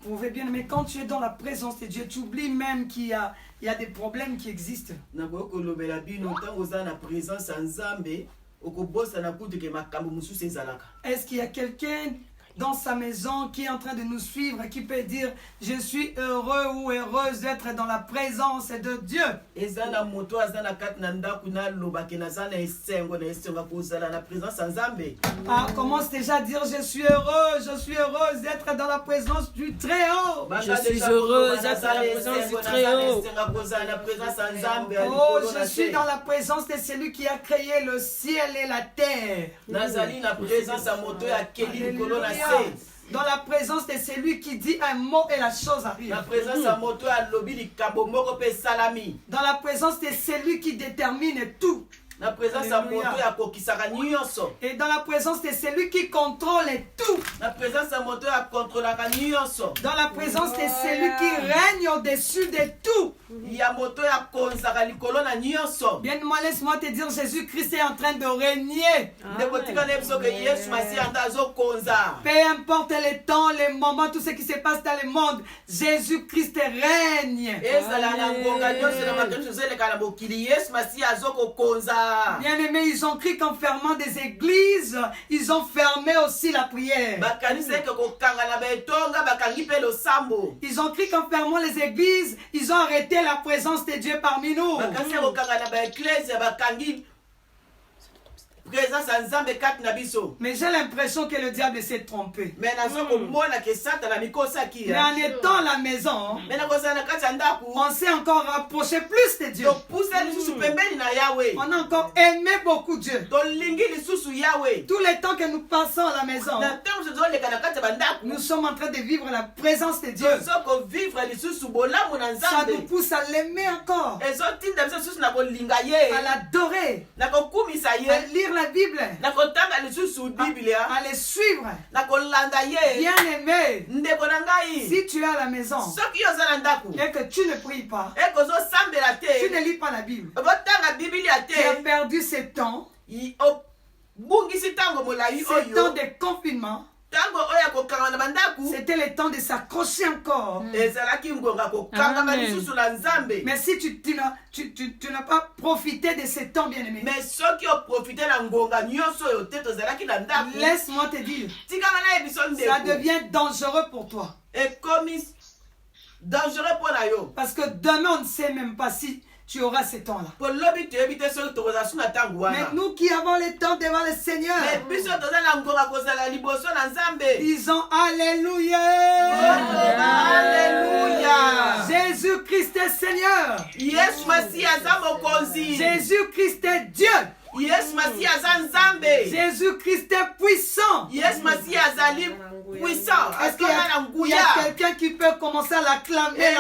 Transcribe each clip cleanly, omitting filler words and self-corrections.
éprouvé, bien, mais quand tu es dans la présence de Dieu, tu oublies même il y a des problèmes qui existent. Est-ce qu'il y a quelqu'un dans sa maison qui est en train de nous suivre, qui peut dire je suis heureux ou heureuse d'être dans la présence de Dieu? Commence déjà à dire je suis heureuse d'être dans la présence du Très-Haut. Je suis heureuse d'être dans la présence du Très-Haut. Oh, je suis dans la présence de celui qui a créé le ciel et la terre. Alléluia. Dans la présence de celui qui dit un mot et la chose arrive. Dans la présence de celui qui détermine tout. Et dans la présence de celui qui contrôle tout. Dans la présence de celui qui règne au-dessus de tout. Bien, moi, laisse-moi te dire, Jésus-Christ est en train de régner. Peu importe les temps, les moments, tout ce qui se passe dans le monde, Jésus-Christ règne. Bien aimé, ils ont cru qu'en fermant des églises, ils ont fermé aussi la prière. Ils ont cru qu'en fermant les églises, ils ont arrêté la présence de Dieu parmi nous. Mais j'ai l'impression que le diable s'est trompé. Mais en étant à la maison, on s'est encore rapproché plus de Dieu. On a encore aimé beaucoup Dieu. Tout le temps que nous passons à la maison, nous sommes en train de vivre la présence de Dieu. Ça nous pousse à l'aimer encore, à l'adorer, à lire la Bible, à les suivre. Bien aimé, si tu es à la maison et que tu ne pries pas, tu ne lis pas la Bible, tu as perdu ce temps, ce temps de confinement. C'était le temps de s'accrocher encore. Mais si tu n'as pas profité de ce temps, bien aimé, laisse-moi te dire, ça devient dangereux pour toi. Parce que demain on ne sait même pas si tu auras ce temps-là. Mais nous qui avons le temps devant le Seigneur, disons Alléluia. Alléluia. Jésus-Christ est Seigneur. Jésus-Christ est Dieu. Jésus-Christ est puissant. Est-ce qu'il y a quelqu'un qui peut commencer à l'acclamer,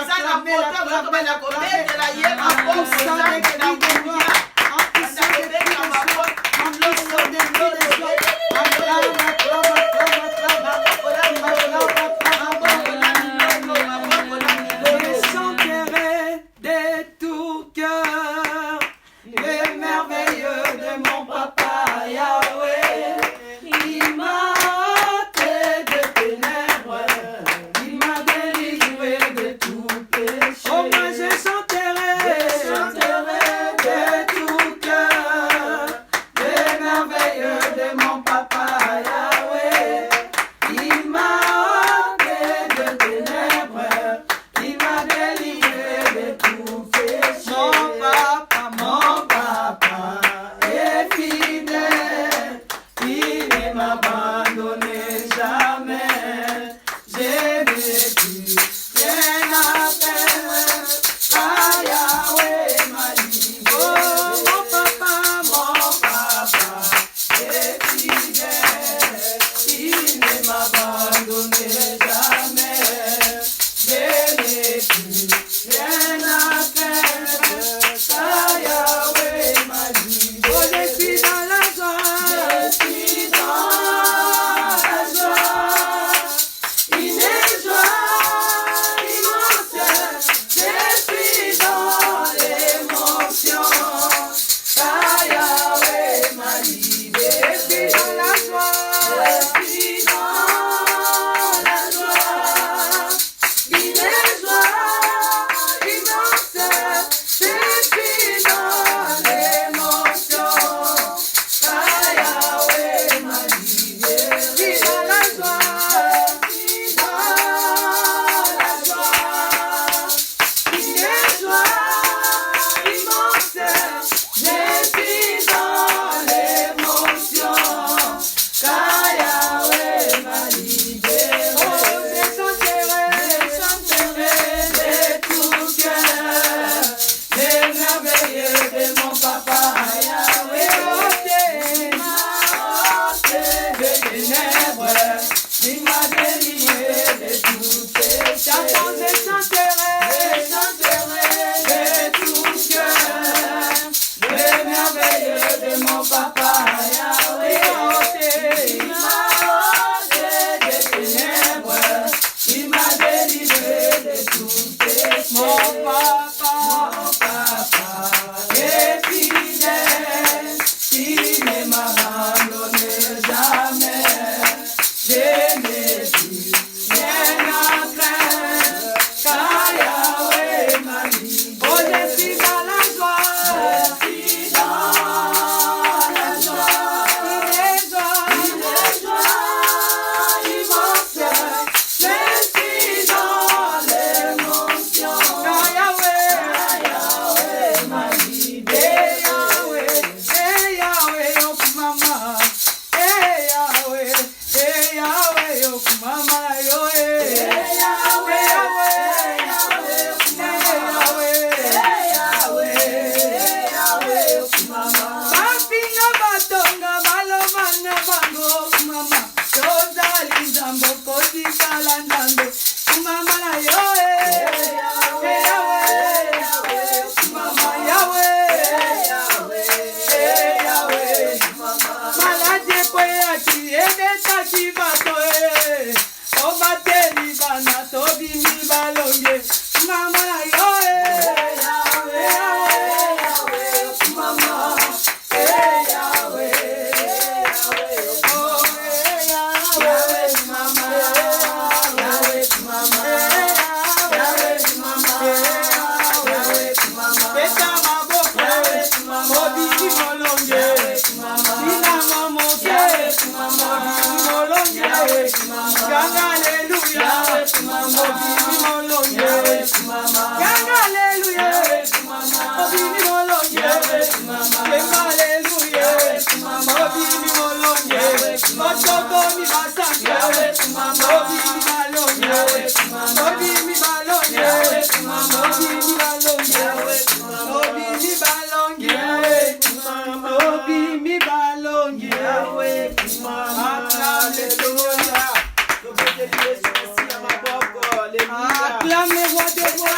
Acclame les rois des rois.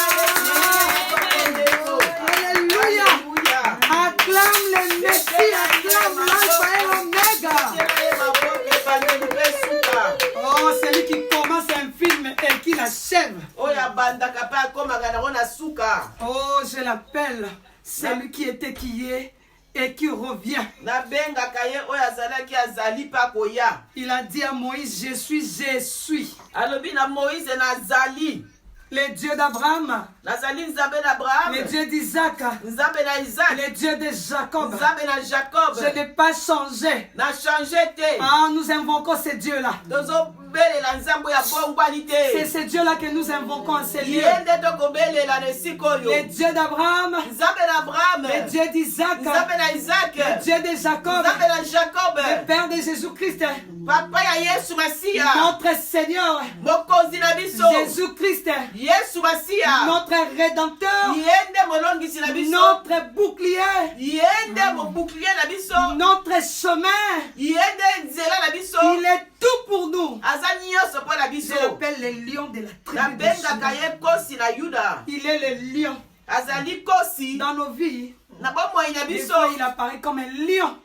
Alléluia. Acclame le Messie, acclame l'Alpha et l'Oméga. Oh, celui qui commence un film et qui l'achève. Oh, je l'appelle celui qui était, qui est et qui revient. Il a dit à Moïse, je suis. Le Dieu d'Abraham, le Dieu d'Isaac, le Dieu de Jacob. Je n'ai pas changé. Ah, nous invoquons ce Dieu-là. C'est ce Dieu-là que nous invoquons en ces lieux. Le Dieu d'Abraham, le Dieu d'Isaac, le Dieu de Jacob, le Père de Jésus-Christ, notre Seigneur, Jésus-Christ, notre Rédempteur, notre bouclier, notre chemin. Il est tout pour nous. Je l'appelle le lion de la tribu de Juda. Il est le lion. Dans nos vies, des fois, il apparaît comme un lion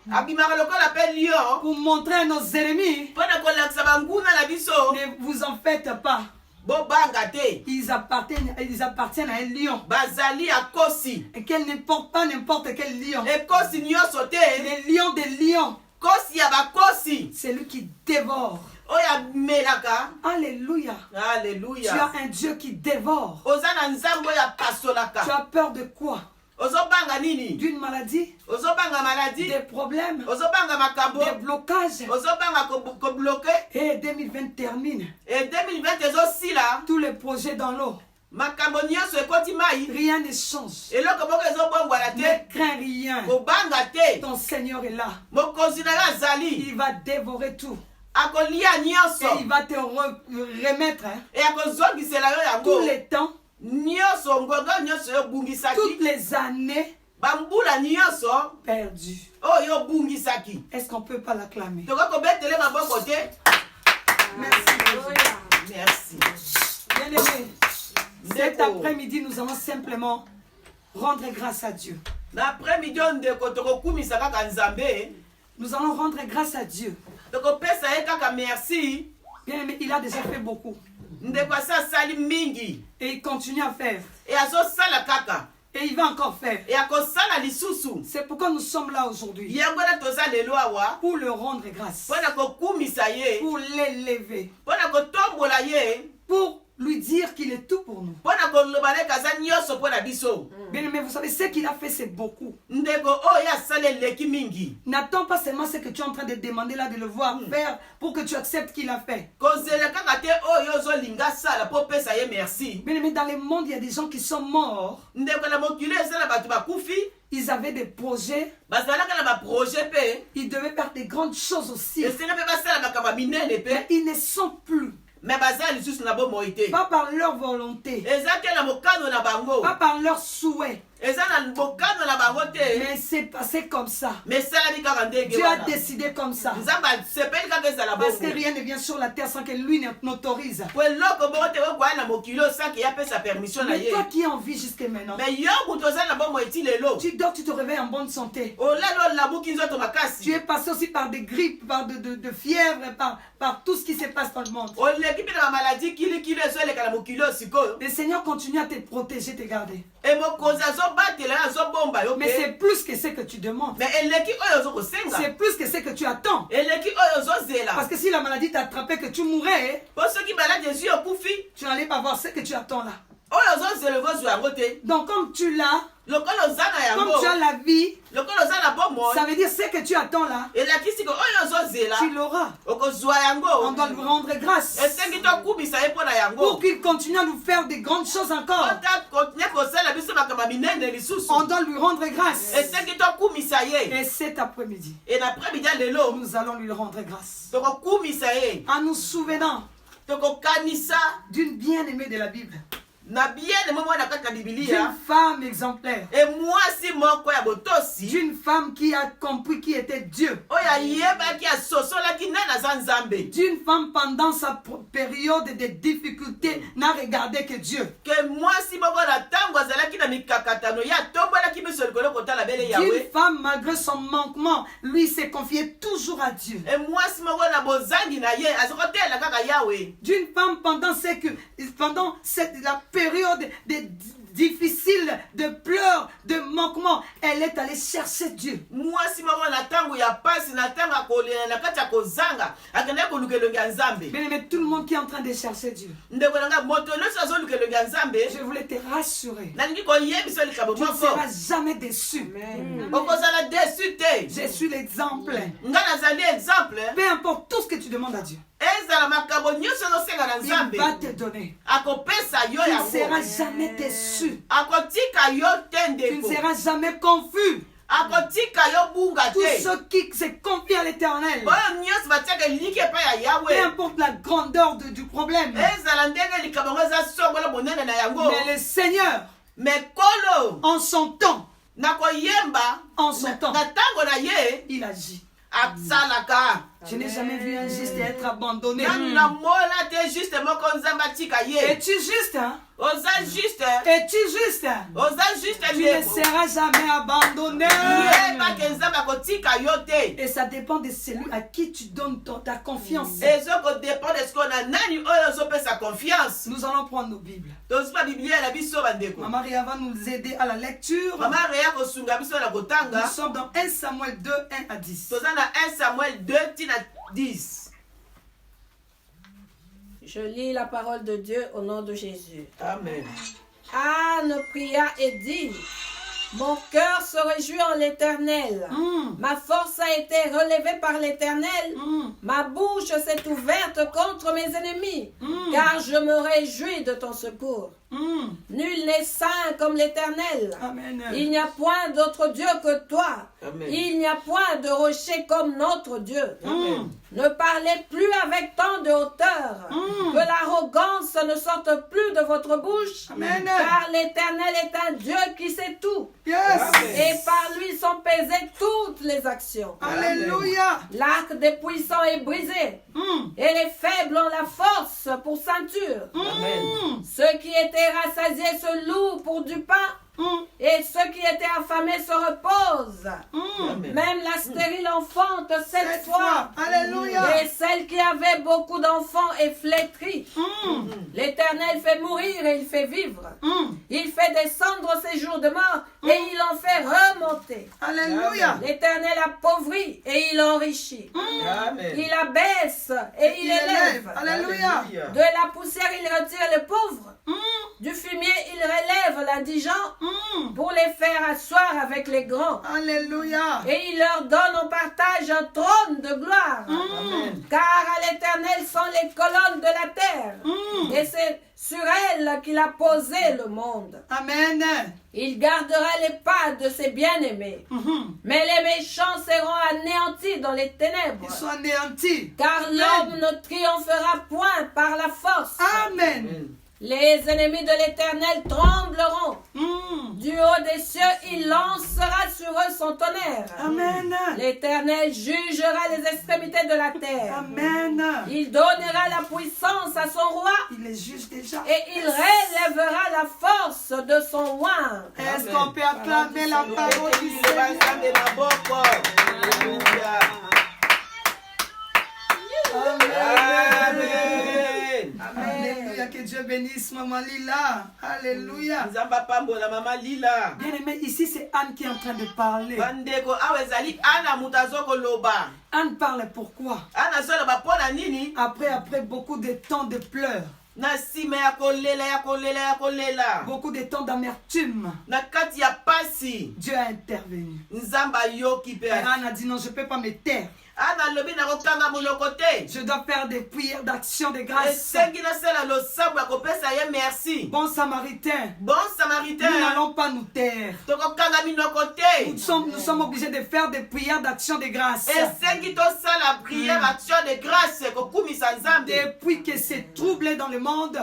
pour montrer à nos ennemis, ne vous en faites pas. Ils appartiennent à un lion. Et qu'elle ne porte pas n'importe quel lion. Le lion des lions. C'est lui qui dévore. Alléluia. Tu as un Dieu qui dévore. Tu as peur de quoi? D'une maladie, des problèmes, des blocages. Et 2020 termine. Tous les projets dans l'eau. Rien ne change. Ne crains rien. Ton Seigneur est là. Il va dévorer tout. Et il va te remettre tous les temps, toutes les années perdues. Est-ce qu'on ne peut pas l'acclamer? Merci. Bien-aimés, cet après-midi, nous allons simplement rendre grâce à Dieu. Nous allons rendre grâce à Dieu. Bien aimé, il a déjà fait beaucoup. Et il continue à faire. Et il va encore faire. C'est pourquoi nous sommes là aujourd'hui. Pour le rendre grâce. Pour l'élever. Pour lui dire qu'il est tout pour nous. Bien aimé, vous savez, ce qu'il a fait, c'est beaucoup. N'attends pas seulement ce que tu es en train de demander là, de le voir faire pour que tu acceptes qu'il a fait. Bien aimé, dans le monde, il y a des gens qui sont morts. Ils avaient des projets. Ils devaient faire des grandes choses aussi. Mais ils ne sont plus. Pas par leur volonté. Pas par leur souhait. Mais c'est passé comme ça. Dieu a décidé comme ça. Parce que rien ne vient sur la terre sans que lui n'autorise. Mais toi qui es en vie jusqu'à maintenant, tu dors, tu te réveilles en bonne santé. Tu es passé aussi par des grippes, par de fièvre, par tout ce qui se passe dans le monde. Le Seigneur continue à te protéger, te garder. Mais c'est plus que ce que tu demandes. C'est plus que ce que tu attends. Parce que si la maladie t'a attrapé, que tu mourrais, tu n'allais pas voir ce que tu attends là. Donc comme tu l'as, comme tu as la vie, Ça veut dire ce que tu attends là, tu l'auras. On doit lui rendre grâce pour qu'il continue à nous faire des grandes choses encore. On doit lui rendre grâce. Et cet après-midi, nous allons lui rendre grâce en nous souvenant d'une bien-aimée de la Bible. D'une femme exemplaire. D'une femme qui a compris qui était Dieu. D'une femme pendant sa période de difficulté n'a regardé que Dieu. D'une femme malgré son manquement, lui s'est confié toujours à Dieu. D'une femme pendant la période difficile de pleurs, de manquements, elle est allée chercher Dieu. Mais tout le monde qui est en train de chercher Dieu, je voulais te rassurer, tu ne seras jamais déçu. Je suis l'exemple. Peu importe tout ce que tu demandes à Dieu, il va te donner. Tu ne seras jamais déçu. Tu ne seras jamais confus. Tous ceux qui se confient à l'Éternel, peu importe la grandeur du problème, mais le Seigneur, en son temps, il agit. Je n'ai jamais vu un juste être abandonné. Es-tu juste? Es-tu juste? Tu ne seras jamais abandonné. Et ça dépend de celui à qui tu donnes ta confiance. Nous allons prendre nos Bibles. Maman Ria va nous aider à la lecture. Nous sommes dans 1 Samuel 2, 1 à 10. 1 Samuel 2, 10. Je lis la parole de Dieu au nom de Jésus. Amen. Anne pria et dit: mon cœur se réjouit en l'Éternel. Ma force a été relevée par l'Éternel. Ma bouche s'est ouverte contre mes ennemis. Car je me réjouis de ton secours. Nul n'est saint comme l'Éternel. Il n'y a point d'autre Dieu que toi. Amen. Il n'y a point de rocher comme notre Dieu. Ne parlez plus avec tant de hauteur. Que l'arrogance ne sorte plus de votre bouche. Amen. Car l'Éternel est un Dieu qui sait tout. Yes. Et par lui sont pesées toutes les actions. Alléluia. L'arc des puissants est brisé. Et les faibles ont la force pour ceinture. Amen. Ceux qui étaient rassasiés se louent pour du pain. Et ceux qui étaient affamés se reposent. Même la stérile enfante 7 fois. Alléluia. Et celle qui avait beaucoup d'enfants est flétrie. L'Éternel fait mourir et il fait vivre. Il fait descendre ses jours de mort et il en fait remonter. Alléluia. L'Éternel appauvrit et il enrichit. Amen. Il abaisse et il élève. Alléluia. De la poussière il retire les pauvres. Du fumier il relève l'indigent pour les faire asseoir avec les grands. Alléluia. Et il leur donne en partage un trône de gloire. Car à l'Éternel sont les colonnes de la terre. Et c'est sur elles qu'il a posé le monde. Amen. Il gardera les pas de ses bien-aimés. Mais les méchants seront anéantis dans les ténèbres. Ils sont anéantis. Car l'homme ne triomphera point par la force. Amen. Les ennemis de l'Éternel trembleront. Du haut des cieux, il lancera sur eux son tonnerre. Amen. L'Éternel jugera les extrémités de la terre. Amen. Il donnera la puissance à son roi. Il les juge déjà. Et il relèvera la force de son oint. Est-ce qu'on peut acclamer la parole du Seigneur? Amen. Alléluia, que Dieu bénisse Maman Lila. Alléluia. Bien aimé, ici c'est Anne qui est en train de parler. Anne parle pourquoi? Après beaucoup de temps de pleurs. Beaucoup de temps d'amertume. Dieu a intervenu. Anne a dit non, je ne peux pas me taire. Je dois faire des prières d'action de grâce. Bon Samaritain. Nous n'allons pas nous taire. Nous sommes obligés de faire des prières d'action de grâce. Depuis que c'est troublé dans le monde.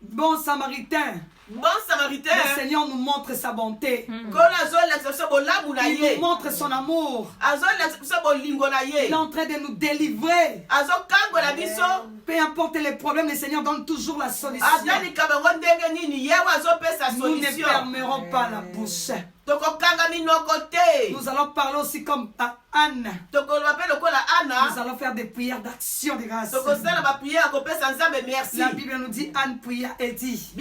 Bon Samaritain. Le Seigneur nous montre sa bonté. Il nous montre son amour. Il est en train de nous délivrer. Peu importe les problèmes, le Seigneur donne toujours la solution. Nous ne fermerons pas la bouche. Nous allons parler aussi comme à Anne. Nous allons faire des prières d'action de grâce. La Bible nous dit Anne pria et dit.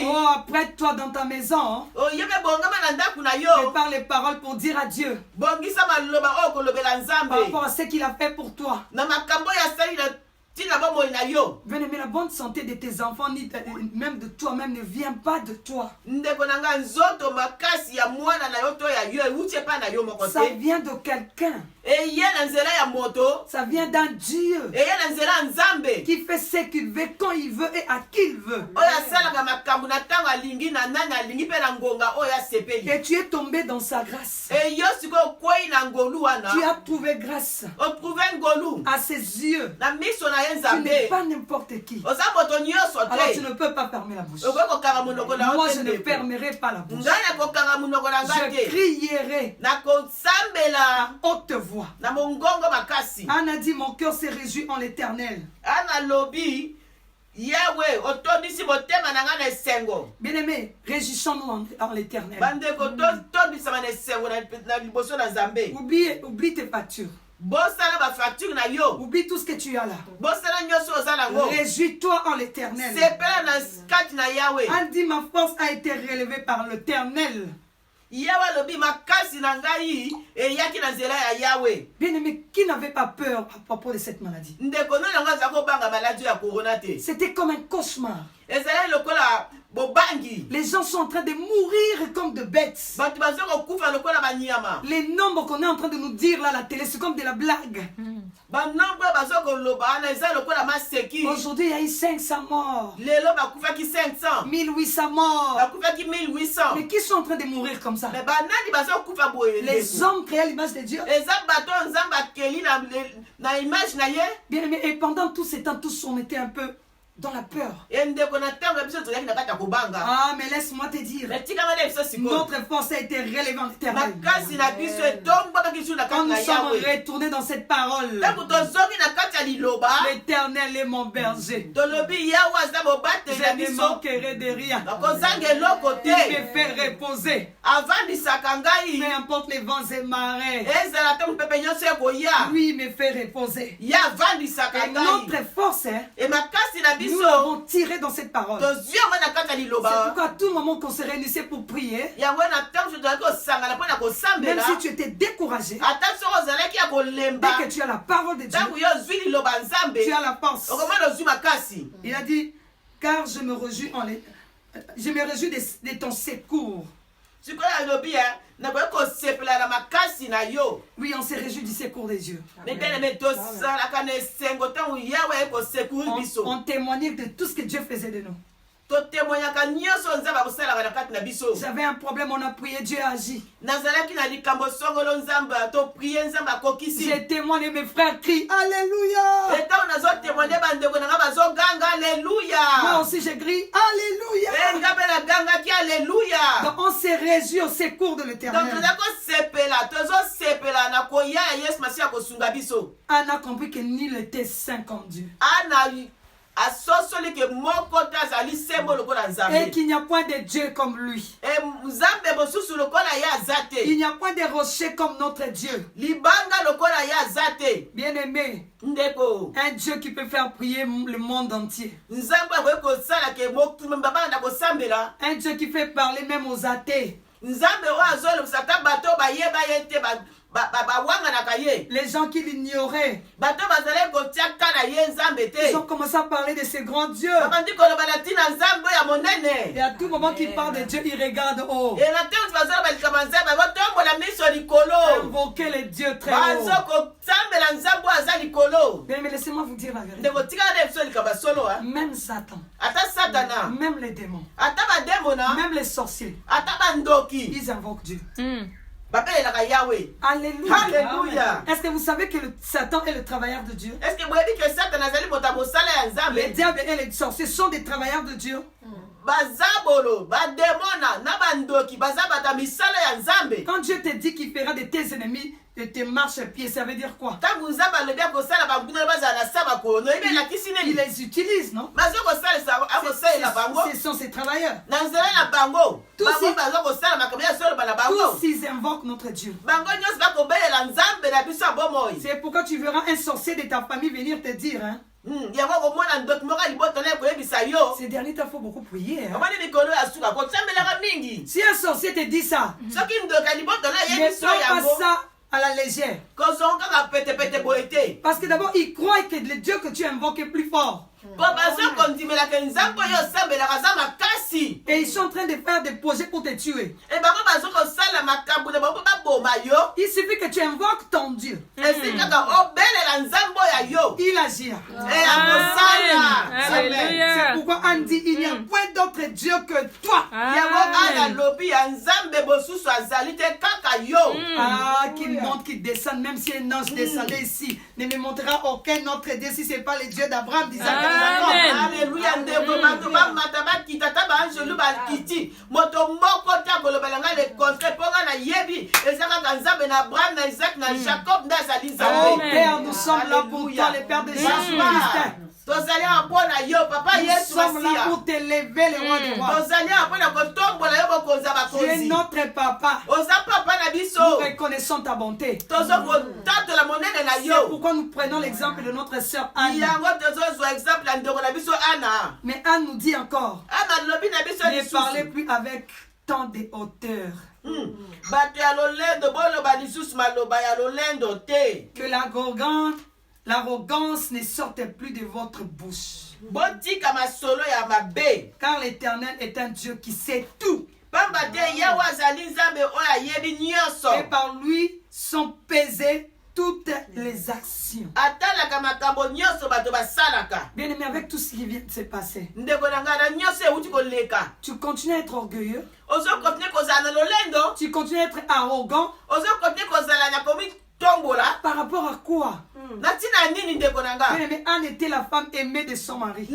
Oh, prête-toi dans ta maison. Prépare les paroles pour dire à Dieu par rapport à ce qu'il a fait pour toi. Bien-aimé, la bonne santé de tes enfants, ni même de toi-même, ne vient pas de toi. Ça vient de quelqu'un. Ça vient d'un Dieu qui fait ce qu'il veut, quand il veut et à qui il veut. Et tu es tombé dans sa grâce. Tu as trouvé grâce à ses yeux. Tu n'es pas n'importe qui. Alors tu ne peux pas fermer la bouche. Moi je ne fermerai pas la bouche. Je crierai à haute voix. Anne a dit mon cœur s'est réjoui en l'Éternel. Bien-aimés, réjouissons-nous en l'Éternel. Oublie tes factures. Oublie tout ce que tu as là. Réjouis-toi en l'Éternel. Anne dit ma force a été relevée par l'Éternel. Bien-aimé, qui n'avait pas peur à propos de cette maladie? C'était comme un cauchemar. Les gens sont en train de mourir comme de bêtes. Les nombres qu'on est en train de nous dire là à la télé, c'est comme de la blague. Aujourd'hui, il y a eu 500 morts. 1800 morts. Mais qui sont en train de mourir comme ça? Les hommes créés à l'image de Dieu. Bien aimé, et pendant tout ce temps, tous on était un peu dans la peur. Ah, mais laisse-moi te dire, notre force a été relevée en l'Éternel. Quand nous sommes retournés dans cette parole, l'Éternel est mon berger. Je ne manquerai de rien. Il me fait reposer. Peu importe les vents et marées, lui me fait reposer. Et notre force, nous l'avons tiré dans cette parole. C'est pourquoi à tout moment qu'on se réunissait pour prier, même si tu étais découragé, dès que tu as la parole de Dieu, tu as la force. Il a dit, car je me réjouis de ton secours. Oui, on s'est réjoui du secours des dieux. On témoignait de tout ce que Dieu faisait de nous. J'avais un problème, on a prié, Dieu a agi. J'ai témoigné, mes frères crient Alléluia. Moi aussi j'ai crié Alléluia. Donc on s'est réjoui au secours de l'Éternel. Anne a compris que nul n'était saint comme Dieu. Et qu'il n'y a point de Dieu comme lui. Il n'y a point de rocher comme notre Dieu. Bien aimé, un Dieu qui peut faire prier le monde entier. Un Dieu qui fait parler même aux athées. Les gens qui l'ignoraient, ils ont commencé à parler de ces grands dieux. Et à tout moment qu'ils parlent de Dieu, ils regardent haut. Invoquer les dieux très haut. Mais laissez-moi vous dire la vérité. Même Satan, même les démons, même les sorciers, ils invoquent Dieu. Alléluia. Alléluia. Est-ce que vous savez que Satan est le travailleur de Dieu? Est-ce que vous savez que Satan Les diables et les sorciers sont des travailleurs de Dieu. Quand Dieu te dit qu'il fera de tes ennemis de tes marche-pieds, ça veut dire quoi? Il les utilise, non? Ce sont ses travailleurs. Tous ils invoquent notre Dieu. C'est pourquoi tu verras un sorcier de ta famille venir te dire, hein? Ces derniers temps, il faut beaucoup prier. Hein? Si un sorcier te dit ça, ne prends pas ça à la légère. Parce que d'abord, il croit que le Dieu que tu invoques est plus fort. Et ils sont en train de faire des projets pour te tuer. Il suffit que tu invoques ton Dieu. Il agira. C'est pourquoi on dit il n'y a point d'autre Dieu que toi. Qui monte, qui descend, même si un ange descendait ici, ne me montrera aucun autre Dieu si ce n'est pas le Dieu d'Abraham, d'Isaac et de Jacob. Alléluia. Oh Père, nous sommes là pour toi, le Père de Jésus-Christ. Nous sommes là pour t'élever, le roi des rois. Tu es notre papa. Nous reconnaissons ta bonté. C'est pourquoi nous prenons l'exemple de notre sœur Anne. Mais Anne nous dit encore, ne parlez plus avec tant de hauteur. Que l'arrogance ne sorte plus de votre bouche. Car l'Éternel est un Dieu qui sait tout. Et par lui sont pesées toutes les actions. Bien aimé, avec tout ce qui vient de se passer, tu continues à être orgueilleux. Tu continues à être arrogant. Par rapport à quoi? Mais Anne était la femme aimée de son mari.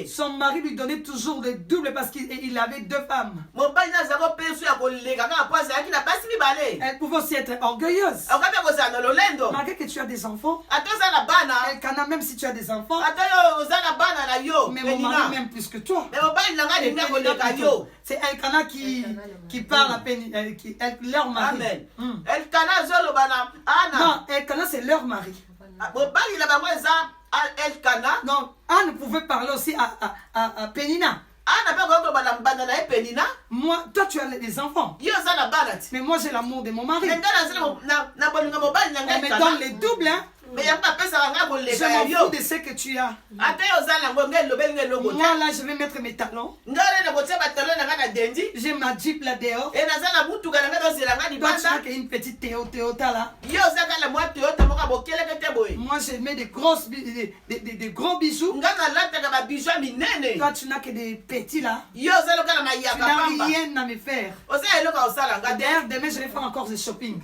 Son mari lui donnait toujours le double parce qu'il avait deux femmes. Elle pouvait aussi être orgueilleuse. Malgré que tu as des enfants, Elkana, même si tu as des enfants, mais mon mari m'aime plus que toi. C'est Elkana qui parle à peine, leur mari. Amen. Non, Elkana c'est leur mari. Non, Anne pouvait parler aussi à Pénina. Moi, toi tu as des enfants. Mais moi j'ai l'amour de mon mari. Elle me donne les doubles, hein. Je m'en fous de ce que tu as. Moi là, je vais mettre mes talons. J'ai ma Jeep là dehors. Toi, tu as une petite Toyota là. Moi, je mets des gros bijoux. Toi, tu n'as que des petits là. Tu n'as rien à me faire. D'ailleurs, demain, je vais faire encore du shopping.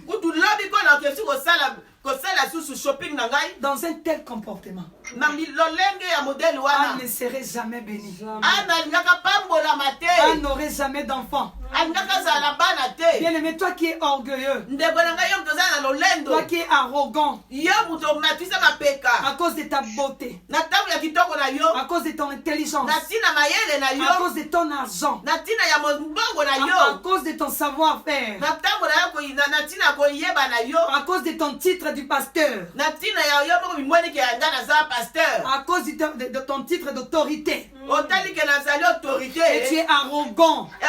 Dans un tel comportement, Anne ne serait jamais bénie. Anne n'aurait jamais d'enfant. Bien aimé, toi qui es orgueilleux, toi qui es arrogant, à cause de ta beauté, à cause de ton intelligence, à cause de ton argent, à cause de ton savoir-faire, à cause de ton titre du pasteur, à cause de ton titre d'autorité. Et tu es arrogant. Tu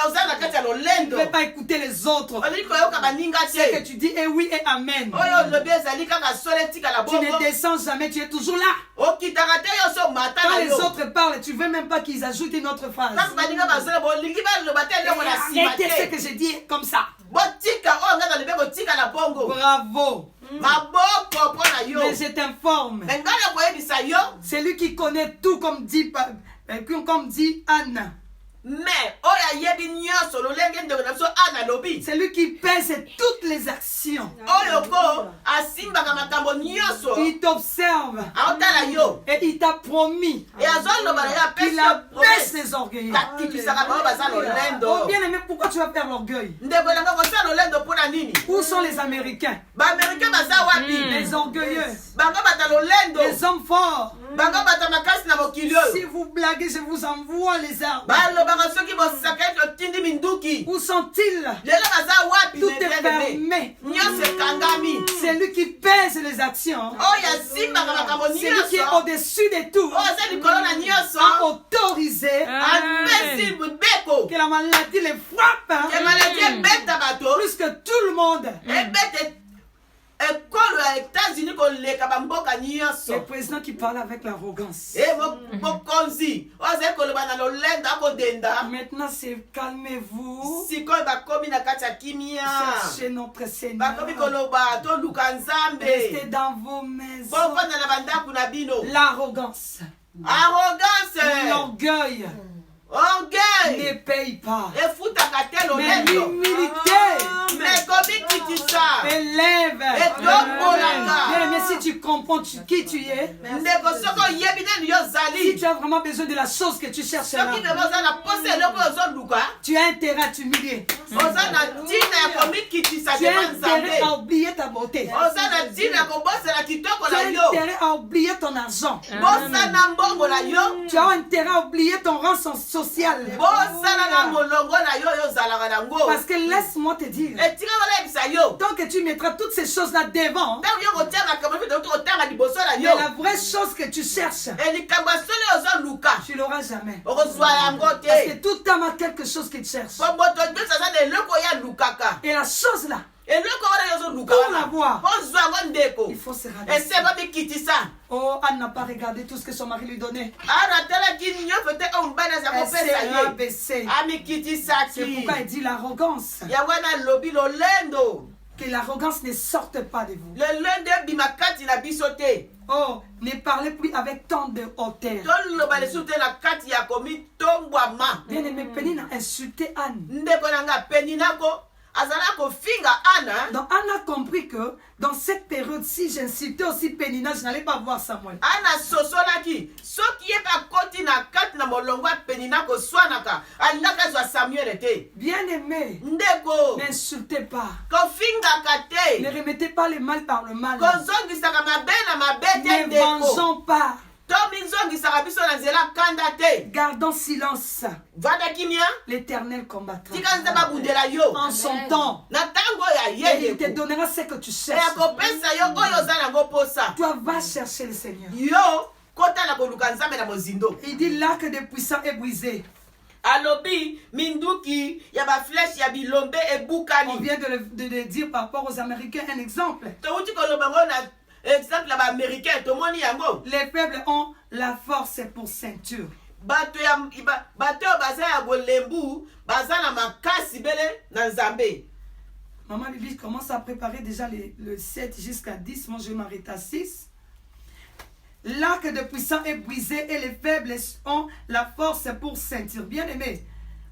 ne peux pas écouter les autres. C'est que tu dis et oui et amen. Tu ne descends jamais, tu es toujours là. Quand les autres parlent, tu ne veux même pas qu'ils ajoutent une autre phrase. Arrêtez ce que je dis comme ça. Bravo. Mais je t'informe. Celui qui connaît tout comme dit Anne. C'est lui qui pèse toutes les actions. Il t'observe et il t'a promis qu'il abaisse les orgueils. Oh bien aimé, pourquoi tu vas faire l'orgueil? Où sont les Américains? Les orgueilleux, les hommes forts. Si vous blaguez, je vous envoie les arbres. Où sont-ils? Tout est fermé. C'est lui qui pèse les actions. C'est lui qui est au-dessus de tout. A autorisé que la maladie les frappe plus que tout le monde. Le président qui parle avec l'arrogance. Maintenant, c'est calmez-vous. Cherchez notre Seigneur. Restez dans vos maisons. L'arrogance. L'orgueil. Ne paye pas. Mais l'humilité élève. Mais si tu comprends qui tu es, si tu as vraiment besoin de la chose que tu cherches là, tu as intérêt à t'humilier. Tu as intérêt à oublier ta beauté. Tu as intérêt à oublier ton argent. Tu as intérêt à oublier ton rang social. Parce que laisse-moi te dire, tant que tu mettras toutes ces choses-là devant, mais la vraie chose que tu cherches, tu l'auras jamais. Parce que tout homme a quelque chose qu'il cherche. Et la chose là, pour l'avoir, il faut se rabaisser. Oh, Anne n'a pas regardé tout ce que son mari lui donnait. Elle s'est rabaissée. C'est pourquoi elle dit l'arrogance. Que l'arrogance ne sorte pas de vous. Oh, ne parlez plus avec tant de hauteur. Bien aimé, Pénina a insulté Anne. Donc Anne a compris que dans cette période, si j'insultais aussi Pénina, je n'allais pas voir Samuel. Bien aimé, n'insultez pas. Ne remettez pas le mal par le mal. Ne vengeons pas. Gardons silence. L'Éternel combattra en son temps. Et il te donnera ce que tu cherches. Toi, va chercher le Seigneur. Il dit l'arc des puissants est brisé. Alobi, Minduki, il y a ma flèche, il y a bilombe et boukani. On vient de le dire par rapport aux Américains un exemple. Exemple américain, tout le monde y a go. Les peuples ont la force pour ceinture. Bato baza ya golembu, baza na makasi bele na Nzambe. Maman Lily commence à préparer déjà le 7 jusqu'à 10. Moi je vais m'arrêter à 6. L'arc de puissant est brisé et les faibles ont la force pour ceinture. Bien aimé,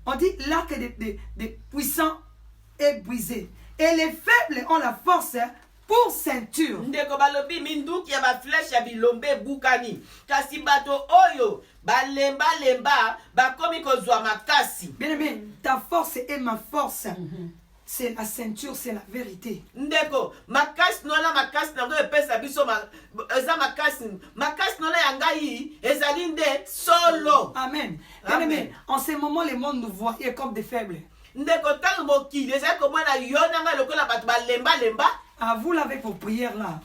on dit l'arc de puissant est brisé et les faibles ont la force pour ceinture. Ndeko balobi minduki ya ba flèche ya bilombe bukani. Kasi bato oyo balemba bakomi kozwa makasi. Bien aimé, ta force est ma force. C'est la ceinture, c'est la vérité. Ndeko, makasi nola makasi nango epesa biso eza makasi nola yangai ezali nde solo. Amen. Bien aimé, en ce moment, le monde nous voyait comme des faibles. Ndeko tango mokili ezali komona yo nanga lokola bato balemba. À vous là avec vos prières là.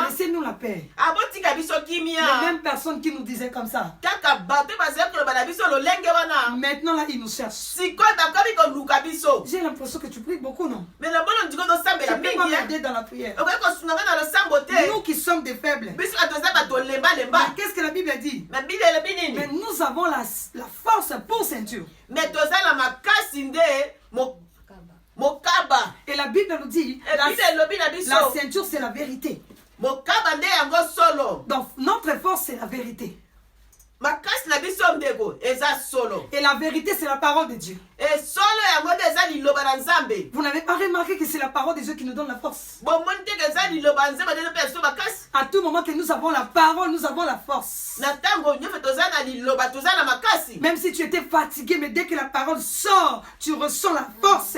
Laissez-nous la paix. Les mêmes personnes qui nous disaient comme ça. Maintenant là, ils nous cherchent. J'ai l'impression que tu pries beaucoup, non? Tu peux pas m'aider dans la prière. Nous qui sommes des faibles. Qu'est-ce que la Bible dit? Mais nous avons la force pour ceinture. Et la Bible nous dit, la ceinture c'est la vérité. Donc notre force c'est la vérité. Et la vérité c'est la parole de Dieu. Vous n'avez pas remarqué que c'est la parole de Dieu qui nous donne la force? À tout moment que nous avons la parole, nous avons la force. Même si tu étais fatigué, mais dès que la parole sort, tu ressens la force.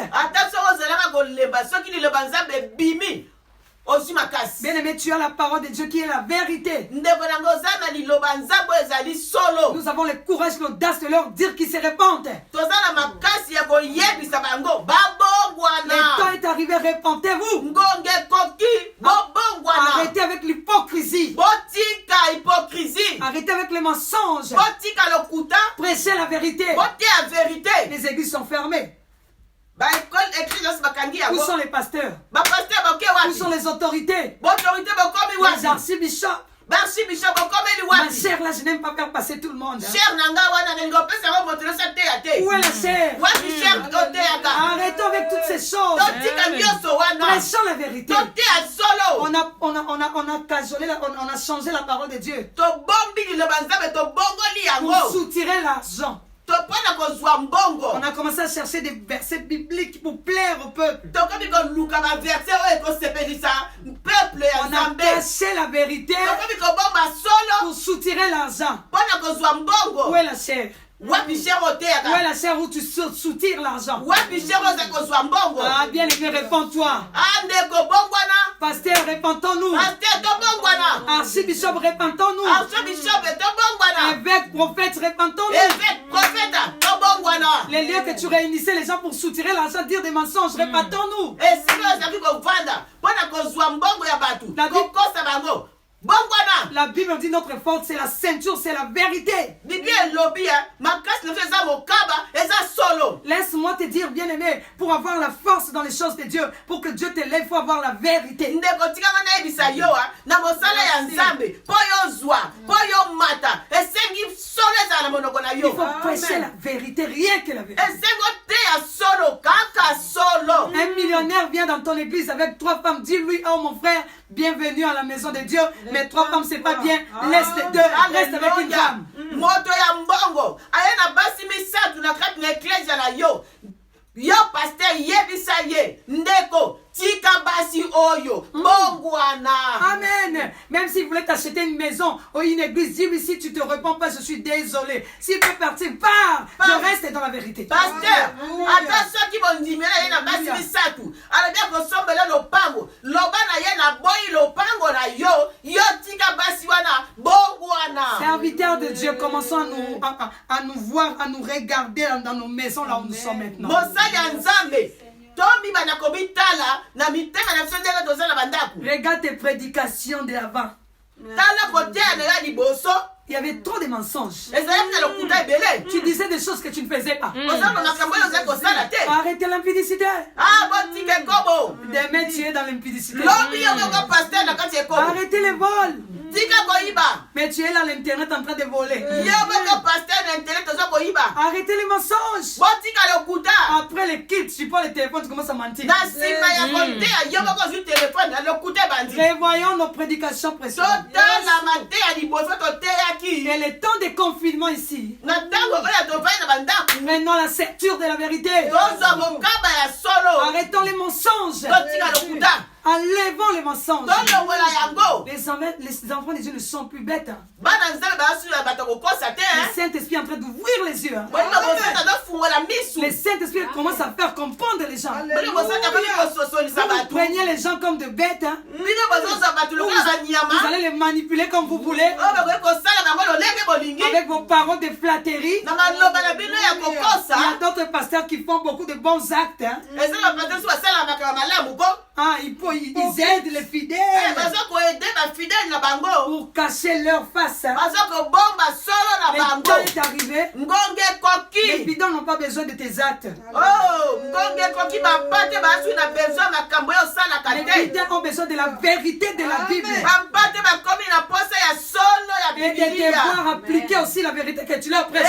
Bien aimé, tu as la parole de Dieu qui est la vérité. Nous avons le courage, l'audace de leur dire qu'ils se répandent. Le temps est arrivé, répentez-vous. Arrêtez avec l'hypocrisie. Arrêtez avec les mensonges. Prêchez la vérité. Les églises sont fermées. Où sont les pasteurs? Où sont les autorités? Les archibishops? Ma chère, là, je n'aime pas faire passer tout le monde. Où est la chère? Arrêtons avec toutes ces choses. Prêchons la vérité. On a cajolé, on a changé la parole de Dieu pour soutirer l'argent. On a commencé à chercher des versets bibliques pour plaire au peuple. On a caché la vérité pour soutirer l'argent. Où est la chair? Où est la chair où tu soutires l'argent? Ah, bien aimé, réponds-toi. Pasteur, répentons-nous. Archibishop, répentons-nous. Évêque, prophète, répentons-nous. Les lieux que tu réunissais les gens pour soutirer l'argent, dire des mensonges, répentons-nous. La Bible dit notre force c'est la ceinture, c'est la vérité. Laisse-moi te dire, bien aimé, pour avoir la force dans les choses de Dieu, pour que Dieu te lève, il faut avoir la vérité. Il faut prêcher la vérité, rien que la vérité. Un millionnaire vient dans ton église avec 3 femmes, dis-lui, oh mon frère, bienvenue à la maison de Dieu, mais 3 femmes c'est pas bien, laisse les deux, reste avec une femme. Yo pasteur yebisa ye ndeko tika basi oyo bongwana. Amen. Même si vous voulez t'acheter une maison ou une église, dis-lui si tu te réponds pas, je suis désolé. S'il peut partir, pars. Je reste dans la vérité. Pasteur, attention qui vont dire mais na basi misatu. Alors bien qu'on sombe là le pango. Loba na ye na boy le pango na yo tika basi wana bongwana. Serviteurs de Dieu, commençons à nous voir, à nous regarder dans nos maisons là où nous sommes maintenant. Regarde tes prédications de l'avant. Il y avait trop de mensonges. Tu disais des choses que tu ne faisais pas. Arrêtez l'impudicité. Demain tu es dans l'impudicité. Arrêtez les vols. Mais tu es là à l'internet en train de voler. Arrêtez les mensonges. Après les kits, tu prends le téléphone, tu commences à mentir. Revoyons nos prédications précédentes. Et le temps de confinement ici. Maintenant la ceinture de la vérité. Arrêtons les mensonges. enlevons les mensonges. Les enfants de Dieu ne sont plus bêtes. Le Saint-Esprit est en train d'ouvrir les yeux. Le Saint-Esprit commence à faire comprendre les gens. Vous prenez les gens comme de bêtes. Vous allez les manipuler comme vous voulez. Avec vos paroles de flatterie. Il y a d'autres pasteurs qui font beaucoup de bons actes. Ils aident les fidèles pour cacher leur face. Le temps est arrivé. Les fidèles n'ont pas besoin de tes actes. Les fidèles ont besoin de la vérité de la Bible. Et de devoir appliquer aussi la vérité que tu leur prêches.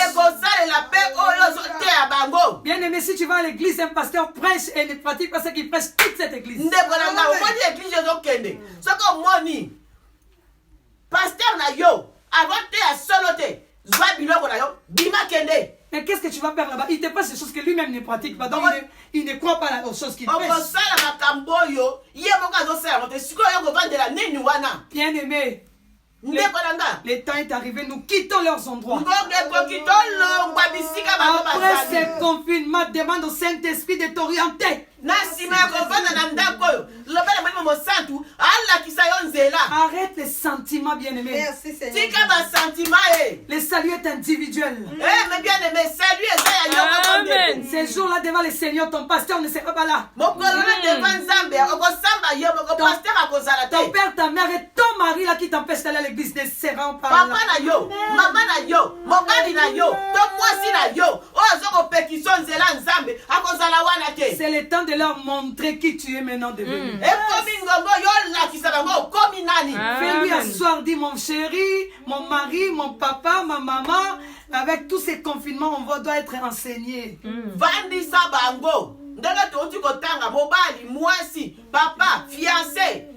Bien aimé, si tu vas à l'église, un pasteur prêche et ne pratique pas ce qu'il prêche toute cette église. Mais qu'est-ce que tu vas faire là-bas? Il te passe des choses que lui-même ne pratique pas. Donc il ne croit pas aux choses qu'il prêche. Bien aimé, le temps est arrivé, nous quittons leurs endroits. Après ce confinement, demande au Saint-Esprit de t'orienter. Arrête les sentiments, bien-aimés. Le salut est individuel. Ces jours-là devant le Seigneur, ton pasteur ne sera pas là. Ton père, ta mère et ton mari là qui t'empêche d'aller à l'église ne seront pas là. C'est le temps de leur montrer qui tu es maintenant devenu. Fais-lui asseoir, dis mon chéri, mon mari, mon papa, ma maman. Avec tous ces confinements, on doit être enseigné. Papa, fiancé.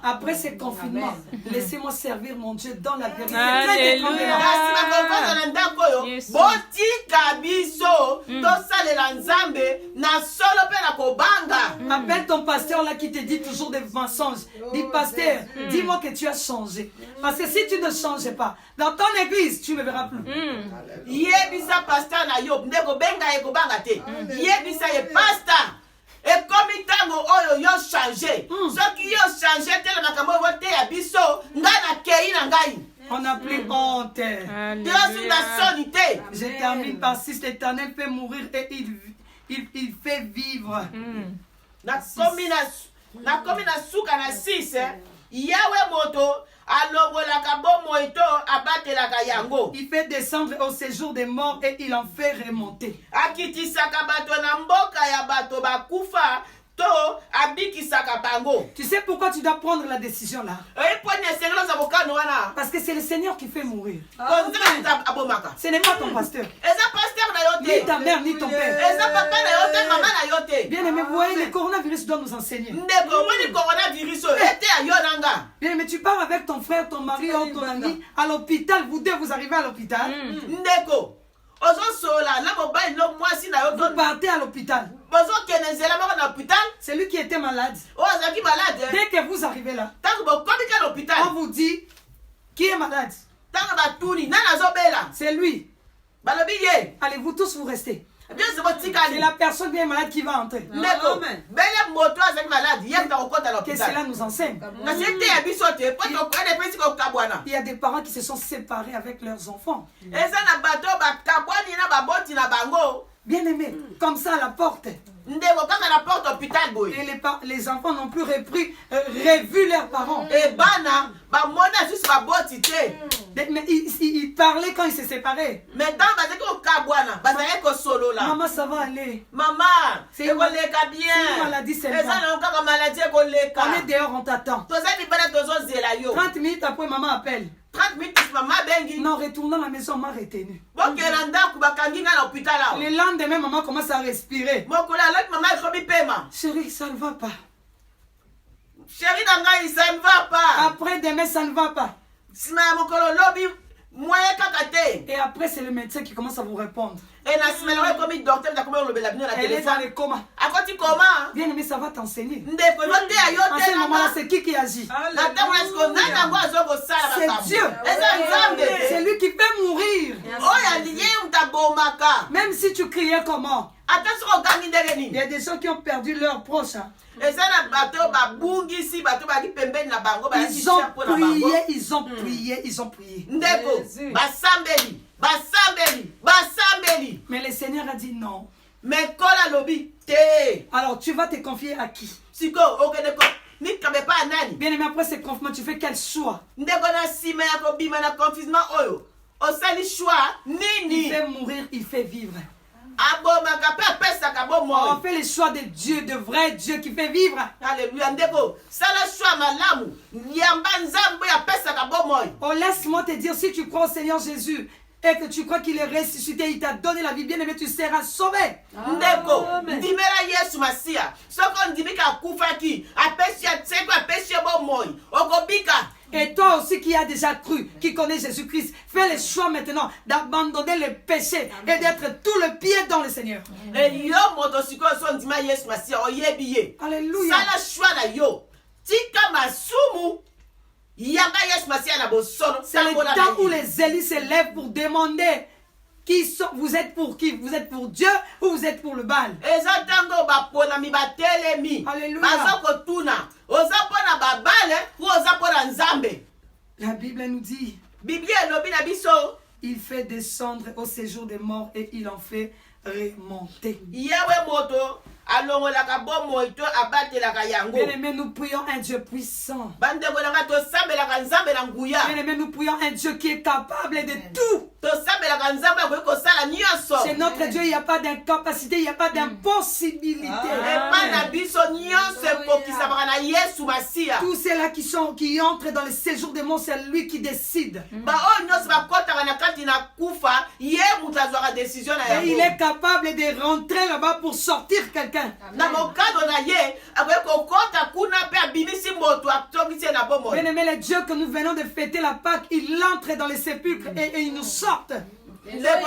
Après ce confinement, laissez-moi servir mon Dieu dans la vérité. Appelle ton pasteur là qui te dit toujours des mensonges. Dis pasteur, dis-moi que tu as changé. Parce que si tu ne changes pas, dans ton église, tu ne me verras plus. Et comme il t'a changé, ceux qui ont changé, on n'a plus honte. Je termine par 6. L'Éternel fait mourir et il fait vivre. Il fait descendre au séjour des morts et il en fait remonter. Tu sais pourquoi tu dois prendre la décision là? Parce que c'est le Seigneur qui fait mourir. Ce n'est pas ton pasteur, ni ta mère, ni ton père. Bien aimé, vous voyez, le coronavirus doit nous enseigner. Bien aimé, tu pars avec ton frère, ton mari ou ton ami à l'hôpital. Vous deux, vous arrivez à l'hôpital. Vous partez à l'hôpital. C'est lui qui était malade. Dès que vous arrivez là, on vous dit qui est malade. C'est lui. Allez, vous tous vous restez. C'est la personne qui est malade qui va entrer. Que cela nous enseigne. Il y a des parents qui se sont séparés avec leurs enfants. Bien aimé, comme ça à la porte. Et les enfants n'ont plus revu leurs parents. Mais ils parlaient quand ils se séparaient. Maman, ça va aller. C'est une maladie seulement. On est dehors, on t'attend. 30 minutes après, maman appelle. 30 minutes, maman bengi. Non, retournant à la maison, on m'a retenu. Le lendemain, maman commence à respirer. Chérie, ça ne va pas. Chérie, ça ne va pas. Après demain, ça ne va pas. Et après, c'est le médecin qui commence à vous répondre. Elle est dans le coma. Bien aimé, ça va t'enseigner. À ce moment-là, c'est qui agit? C'est Dieu. C'est lui qui fait mourir. Même si tu criais comment? Il y a des gens qui ont perdu leurs proches. Ils ont prié. Mais le Seigneur a dit non. Alors tu vas te confier à qui? Bien aimé, après ce confinement, tu fais quel choix? Il fait mourir, il fait vivre. On fait le choix de Dieu, de vrai Dieu qui fait vivre. Alléluia. Oh, laisse-moi te dire, si tu crois au Seigneur Jésus et que tu crois qu'il est ressuscité, il t'a donné la vie, bien aimé, tu seras sauvé. Et toi aussi qui as déjà cru, qui connais Jésus-Christ, fais le choix maintenant d'abandonner le péché et d'être tout le pied dans le Seigneur. Alléluia. C'est le temps où les élis se lèvent pour demander vous êtes pour qui? Vous êtes pour Dieu ou vous êtes pour le Baal? Alléluia. La Bible nous dit, il fait descendre au séjour des morts et il en fait remonter. Bien-aimé, nous prions un Dieu puissant. Bien-aimé, nous prions un Dieu qui est capable de tout. C'est notre Dieu, il n'y a pas d'incapacité, il n'y a pas d'impossibilité. Tous ceux-là qui entrent dans le séjour des morts, c'est lui qui décide. Et il est capable de rentrer là-bas pour sortir quelqu'un. Bien aimé, le Dieu que nous venons de fêter la Pâque, il entre dans les sépulcres et il nous sort. Il y a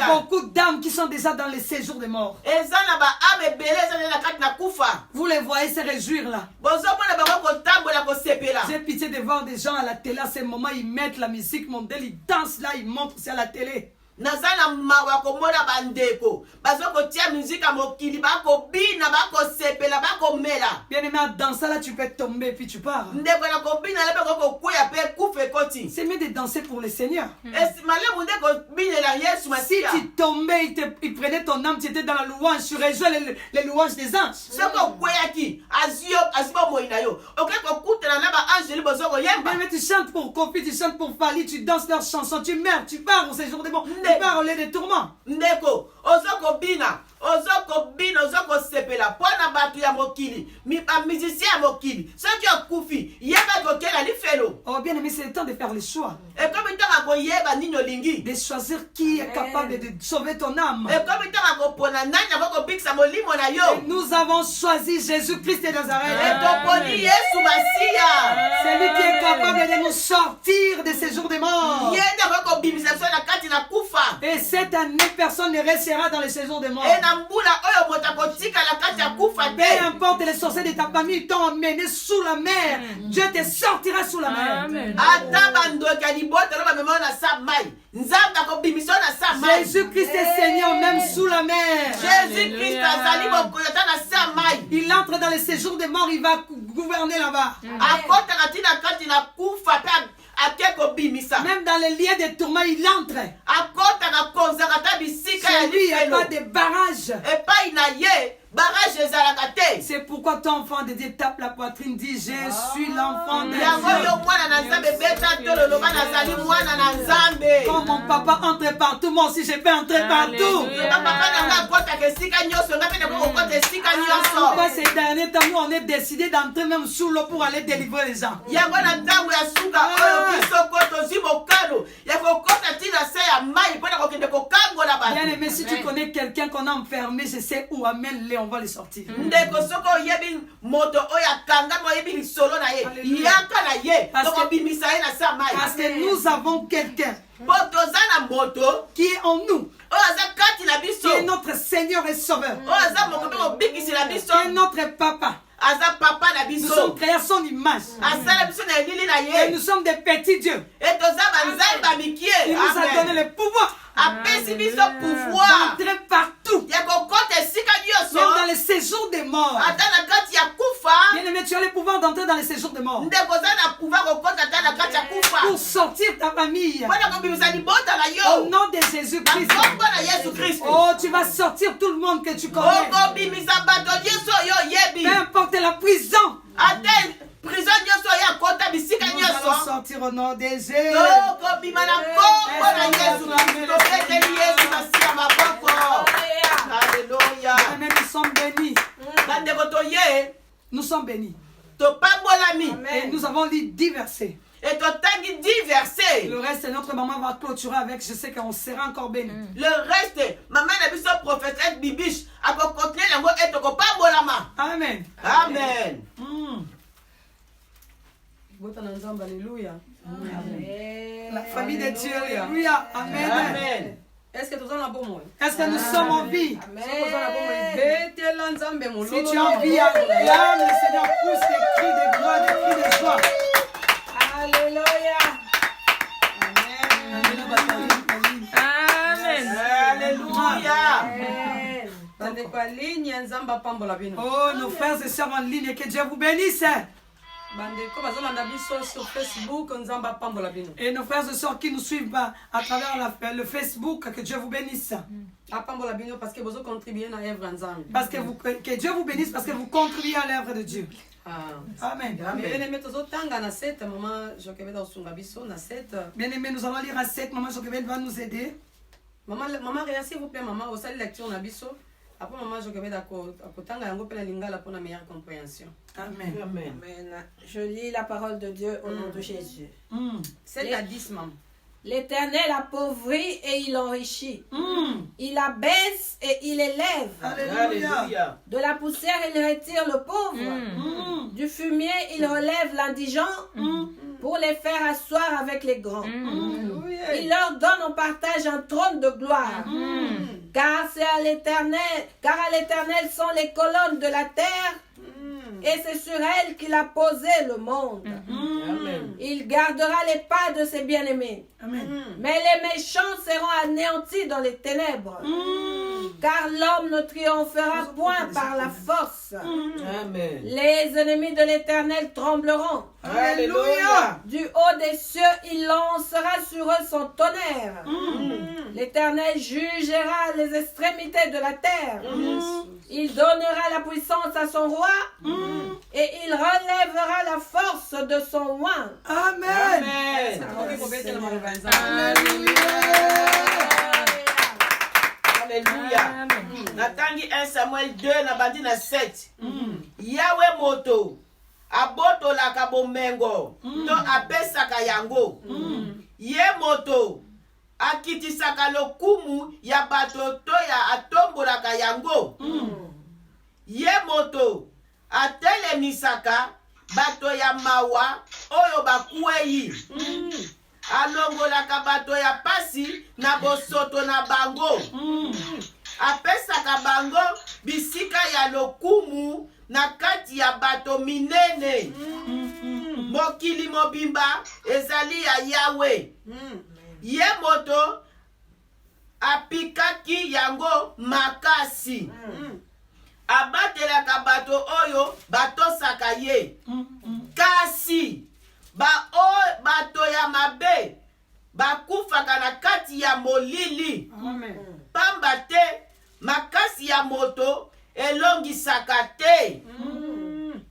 beaucoup d'âmes qui sont déjà dans les séjours des morts. Vous les voyez se réjouir là. J'ai pitié de voir des gens à la télé à ce moment, ils mettent la musique mondiale, ils dansent là, ils montrent c'est à la télé. Bien aimé, dans ça là tu peux tomber puis tu pars. C'est mieux de danser pour le Seigneur. Si tu tombais, il prenait ton âme, tu étais dans la louange, tu rejoins les louanges des anges. Bien aimé, tu chantes pour Kofi, tu chantes pour Fali, tu danses leurs chansons, tu meurs, tu pars au séjour des morts. Tu pars au lieu des tourments. Ndeko, ozokobina, sepela, pona batu ya mokili, musicien ya mokili, ceux qui ont koufi, yeba kokela li felo. Oh bien aimé, c'est le temps de faire le choix. Et comme il t'a koyeba nino lingi, de choisir qui est capable de sauver ton âme. Et comme il t'a kopona nani avoko biksa molimo na yo. Et nous avons choisi Jésus-Christ de Nazareth. Et toponi Yesu Masia. C'est lui qui est capable de nous sortir de ces jours de mort. Et cette année, personne ne restera dans les séjours de mort. Peu importe les sorciers de ta famille t'ont emmené sous la mer. Dieu te sortira sous la mer. Jésus-Christ est Seigneur même sous la mer. Jésus-Christ il entre dans les séjours des morts, il va gouverner là-bas. Même dans les lieux de tourment, il entre. C'est lui, il n'y a pas de barrage. C'est pourquoi ton enfant de Dieu tape la poitrine, dit je suis l'enfant de Dieu. Quand mon papa entre partout, moi aussi je peux entrer partout. Pourquoi ces derniers temps, nous on est décidé d'entrer même sous l'eau pour aller délivrer les gens. Bien aimé, si tu connais quelqu'un qu'on a enfermé, je sais où amène Léon. on va les sortir. Parce que nous avons quelqu'un qui est en nous, qui est notre Seigneur et Sauveur, qui est notre Papa. Nous sommes créés à son image. Et nous sommes des petits dieux. Il nous a donné le pouvoir d'entrer partout, même dans les séjours des morts. Bien aimé, tu as le pouvoir d'entrer dans les séjours des morts pour sortir ta famille au nom de Jésus-Christ. Oh, tu vas sortir tout le monde que tu connais, peu importe la prison. Nous allons sortir au nom de Jésus. Alléluia. Nous sommes bénis. Nous sommes bénis. Et nous avons lu 10 versets. Le reste, notre maman va clôturer avec. Je sais qu'on sera encore bénis. Le reste, maman n'a vu son prophète bibiche. Amen. Amen. Alléluia. La famille de Dieu. Alléluia. Amen. Amen. Est-ce que nous sommes en vie? Si tu es en vie, acclame le Seigneur, pousse des cris de gloire, des cris de joie. Alléluia. Amen. Alléluia. Oh, nos frères et sœurs en ligne, que Dieu vous bénisse. Et nos frères et sœurs qui nous suivent à travers le Facebook, que Dieu vous bénisse. Parce que que Dieu vous bénisse parce que vous contribuez à l'œuvre de Dieu. Amen. Bien aimé, nous allons lire à 7. Maman Joquebed va nous aider. Maman, s'il vous plaît, maman, au salle lecture na biso. Après maman Joquebed akotanga yango pe na lingala pour la meilleure compréhension. Amen. Amen. Amen. Je lis la parole de Dieu au nom de Jésus. 7 à 10, maman. L'Éternel appauvrit et il enrichit. Il abaisse et il élève. Alléluia. De la poussière, il retire le pauvre. Du fumier, il relève l'indigent pour les faire asseoir avec les grands. Il leur donne en partage un trône de gloire. Car à l'Éternel sont les colonnes de la terre. Et c'est sur elle qu'il a posé le monde. Amen. Il gardera les pas de ses bien-aimés. Mais les méchants seront anéantis dans les ténèbres. Car l'homme ne triomphera point par la force. Amen. Les ennemis de l'Éternel trembleront. Alléluia. Du haut des cieux, il lancera sur eux son tonnerre. L'Éternel jugera les extrémités de la terre. Il donnera la puissance à son roi et il relèvera la force de son oint. Amen. Alléluia. Natangi 1 Samuel 2 na bandi na 7. Yahweh moto aboto la kabomengo to apesaka yango. Ye moto akitisaka lokumu ya bato to ya atombolaka yango. Ye moto atelemisaka bato ya mawa oyo bakueyi. Alongolaka bato ya pasi na bosoto na bango. Apesaka bango bisika ya lokumu na kati ya bato minene. Mokili mobimba ezali ya Yahweh. Ye moto apikaki yango makasi. Abatelaka bato oyo batosaka ye. Kasi bato ya mabe bakufaka na kati ya molili. Pamba te makasi ya moto elongisaka te.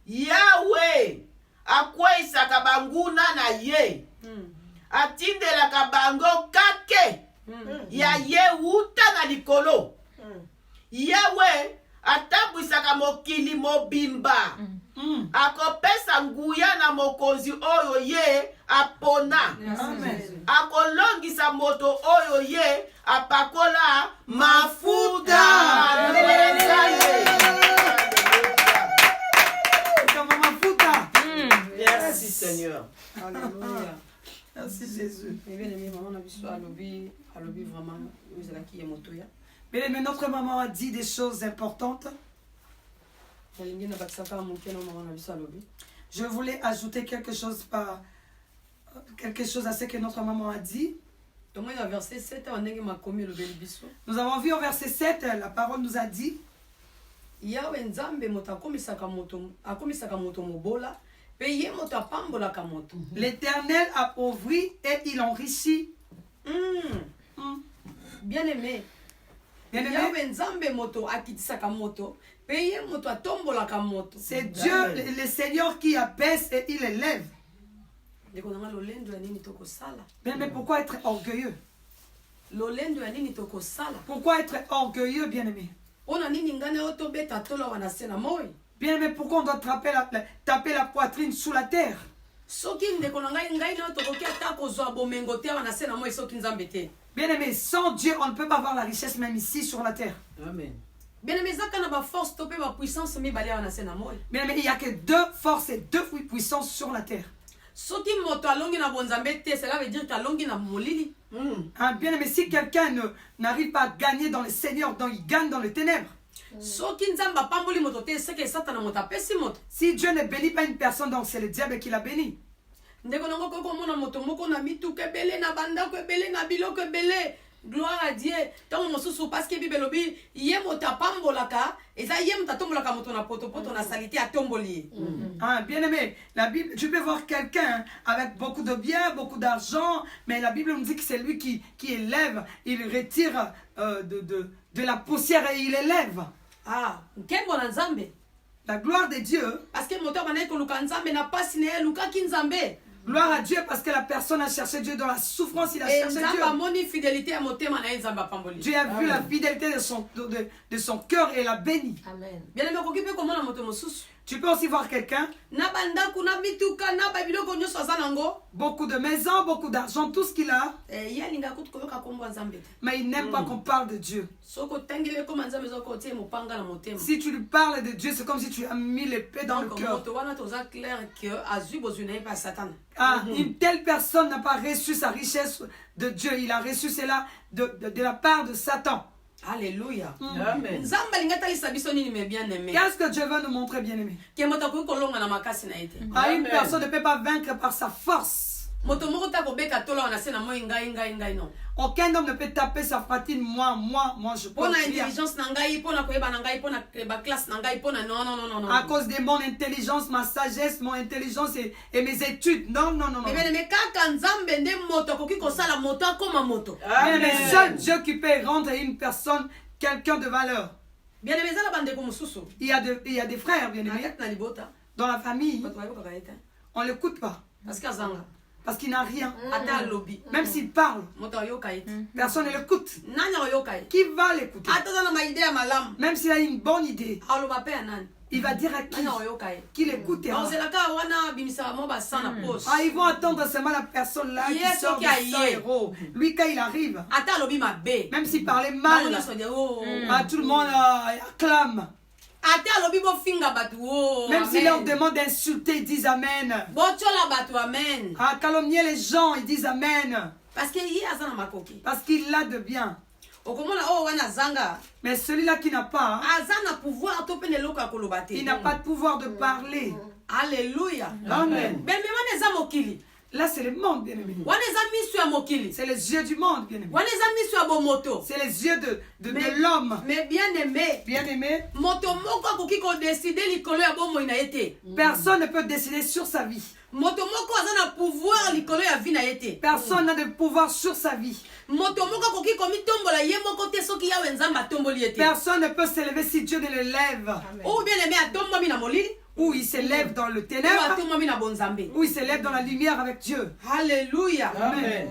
Yahweh akweisaka banguna na ye. Atindelaka bango kake ya ye wuta na likolo. Yahweh atambwisaka mokili mobimba. Akopesa nguya na mokonzi oyo ye apona. Akolongisa moto oyo ye apakola mafuta. Mais notre maman a dit des choses importantes. Je voulais ajouter quelque chose à ce que notre maman a dit. Nous avons vu au verset 7, la parole nous a dit l'Éternel appauvrit et il enrichit. Bien aimé. C'est Dieu, le Seigneur, qui abaisse et il élève. Mais pourquoi être orgueilleux? Pourquoi être orgueilleux, bien-aimé? Bien-aimé, pourquoi on doit taper la poitrine sous la terre? Bien-aimé, sans Dieu, on ne peut pas avoir la richesse même ici sur la terre. Amen. Bien-aimé, il n'y a que deux forces et deux puissances sur la terre. Bien-aimé, si quelqu'un n'arrive pas à gagner dans le Seigneur, donc il gagne dans les ténèbres. Si Dieu ne bénit pas une personne, donc c'est le diable qui l'a béni. Gloire à Dieu. Parce que Bible dit, bien aimé, la Bible, tu peux voir quelqu'un avec beaucoup de biens, beaucoup d'argent, mais la Bible nous dit que c'est lui qui élève, il retire de la poussière et il élève. La gloire de Dieu. Parce que gloire à Dieu parce que la personne a cherché Dieu dans la souffrance, il a cherché Dieu. Dieu a vu la fidélité de son cœur et l'a béni. Amen. Tu peux aussi voir quelqu'un, beaucoup de maisons, beaucoup d'argent, tout ce qu'il a, mais il n'aime pas qu'on parle de Dieu. Si tu lui parles de Dieu, c'est comme si tu as mis l'épée dans le cœur. Une telle personne n'a pas reçu sa richesse de Dieu, il a reçu cela de la part de Satan. Alléluia. Amen. Qu'est-ce que Dieu veut nous montrer, bien-aimé? Une personne ne peut pas vaincre par sa force. Aucun homme ne peut taper sa poitrine, moi je peux. À cause de mon intelligence, ma sagesse, mon intelligence et mes études. Non. Mais seul Dieu qui peut rendre une personne quelqu'un de valeur. Il y a des frères, bien-aimés, dans la famille, on ne l'écoute pas. Parce qu'il n'a rien. Même s'il parle, personne ne l'écoute. Qui va l'écouter? Même s'il a une bonne idée, il va dire à qui l'écoutera. Ils vont attendre seulement la personne là qui sort du sang héros. Lui, quand il arrive, même s'il parlait mal, tout le monde acclame. Même s'il leur demande d'insulter, ils disent Amen. Calomnier les gens, ils disent Amen. Parce qu'il a de bien. Mais celui-là qui n'a pas, il n'a pas de pouvoir de parler. Alléluia. Amen. Là, c'est le monde, bien-aimé. C'est les yeux du monde, bien-aimé. C'est les yeux de l'homme. Mais bien-aimé, personne ne peut décider sur sa vie. Personne n'a de pouvoir sur sa vie. Personne ne peut s'élever si Dieu ne le lève. Ou il s'élève dans le ténèbre, ou il s'élève dans la lumière avec Dieu. Alléluia. Amen.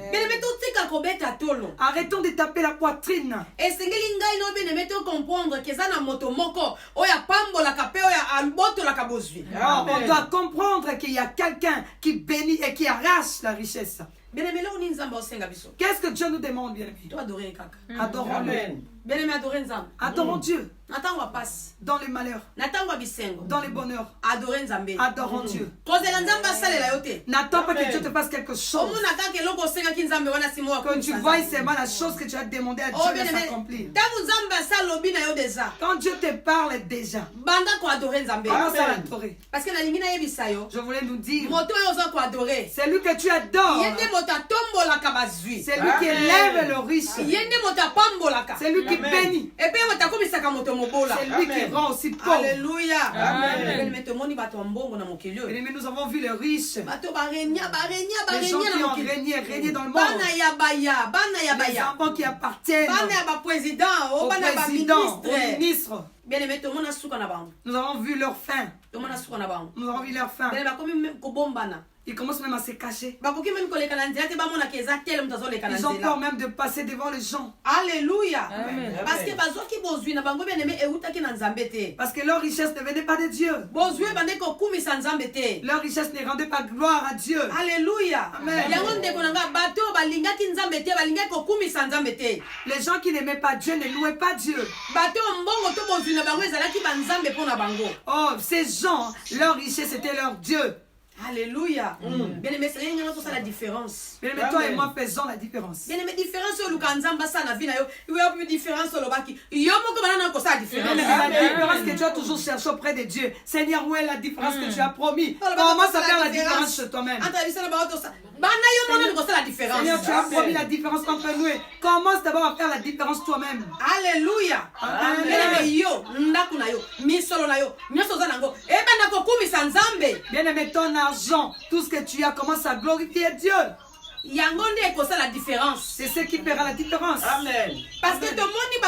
Arrêtons de taper la poitrine. On doit comprendre qu'il y a quelqu'un qui bénit et qui arrache la richesse. Qu'est-ce que Dieu nous demande, bien-aimé? Adorons-le. Adorons Dieu. dans les malheurs, dans les bonheurs. Adorons Dieu. N'attends pas que Dieu te fasse quelque chose. Que tu vois seulement la chose que tu as demandé à Dieu de s'accomplir. Quand Dieu te parle déjà, commence à l'adorer. Je voulais nous dire, c'est lui que tu adores. C'est lui qui élève le riche. C'est lui qui bénit. C'est lui qui rend aussi pauvre. Alléluia. Amen. Mais nous avons vu les riches. Les gens qui ont régné dans le monde. Les enfants qui appartiennent au président, aux ministres. Nous avons vu leur fin. Nous avons vu leur fin. Ils commencent même à se cacher. Ils ont peur même de passer devant les gens. Alléluia. Parce que leur richesse ne venait pas de Dieu. Leur richesse ne rendait pas gloire à Dieu. Alléluia. Amen. Les gens qui n'aimaient pas Dieu ne louaient pas Dieu. Oh, ces gens, leur richesse était leur Dieu. Alléluia. Bien aimé, c'est la différence. Bien aimé, toi et moi faisons la différence. Bien aimé, différence sur le kanzamba ça na vie na yo. Il y a plus différence sur le baki. Yo moko banana ko ça différence. La différence que tu as toujours cherché auprès de Dieu. Seigneur, où est la différence que tu as promis? Commence à faire la différence chez toi-même. Seigneur, tu as promis la différence entre nous. Commence d'abord à faire la différence toi-même. Alléluia. Bien aimé, ton argent, tout ce que tu as, commence à glorifier Dieu. La différence. C'est ce qui fera la différence. Amen. Parce que tout le monde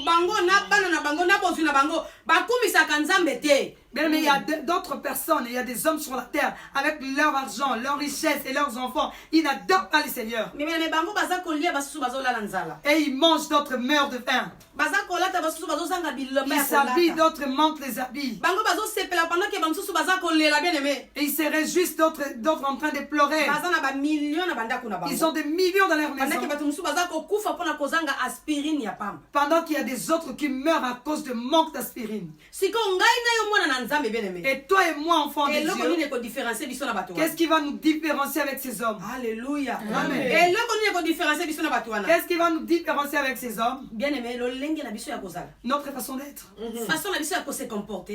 bango na bana na bango na bozu na bango bakumisa kanzambe te. Bien, mais il y a d'autres personnes, il y a des hommes sur la terre avec leur argent, leur richesse et leurs enfants. Ils n'adorent pas les seigneurs. Et ils mangent, d'autres meurent de faim. Ils s'habillent, d'autres manquent les habits. Et ils se réjouissent, d'autres en train de pleurer. Ils ont des millions dans leur maison. Pendant qu'il y a des autres qui meurent à cause de manque d'aspirine. Et toi et moi, enfants de Dieu, qu'est-ce qui va nous différencier avec ces hommes? Alléluia. Amen. Qu'est-ce qui va nous différencier avec ces hommes? Notre façon d'être.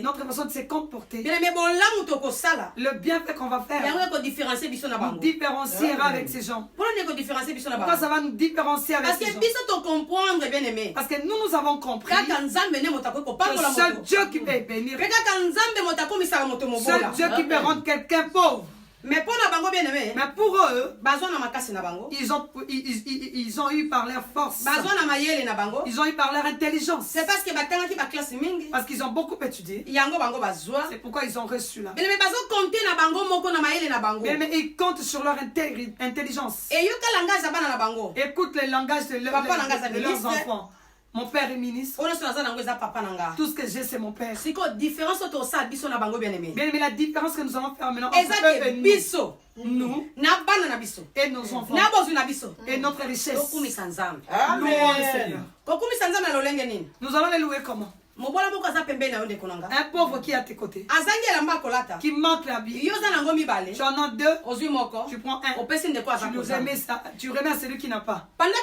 Notre façon de se comporter. Le bienfait qu'on va faire nous différenciera avec ces gens. Pourquoi ça va nous différencier avec ces gens? Parce que nous avons compris que seul Dieu qui peut bénir. Seul Dieu qui peut rendre quelqu'un pauvre. Mais pour eux, ils ont eu par leur force. Ils ont eu par leur intelligence. C'est parce qu'ils ont beaucoup étudié. C'est pourquoi ils ont reçu là. Mais ils comptent sur leur intelligence. Écoute le langage de leurs enfants. Mon père est ministre. Tout ce que j'ai, c'est mon père. Bien aimé, la différence que nous allons faire maintenant entre nous et nos enfants et notre richesse. Louons le Seigneur. Nous allons les louer comment? Un pauvre qui est à tes côtés, qui manque l'habit. Tu en as deux, tu prends un, tu remets à celui qui n'a pas. Pendant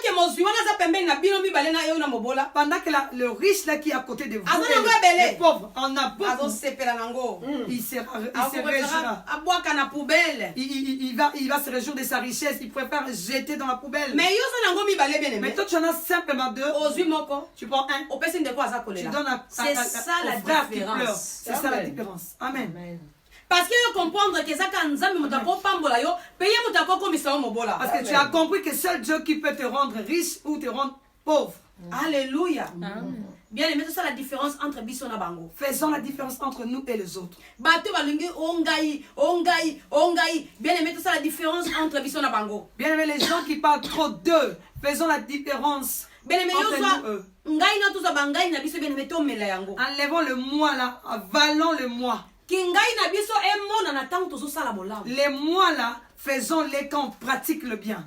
que le riche là qui est à côté de vous, les pauvres, en a beaucoup. Il se réjouira. Il va se réjouir de sa richesse. Il préfère jeter dans la poubelle. Mais toi tu en as simplement deux, tu prends un, tu donnes à c'est ça la différence. C'est ça la différence. Amen. Parce que comprendre que ça parce que tu as compris que seul Dieu qui peut te rendre riche ou te rendre pauvre. Alléluia. Bien aimé, c'est ça la différence entre Bissona Bango. Faisons la différence entre nous et les autres. Bien aimé, c'est ça la différence entre Bissona Bango. Bien aimé, les gens qui parlent trop d'eux, faisons la différence. Entre nous, enlevons le moi là, avalons le moi. Les mois là, faisons-les quand on pratique le bien.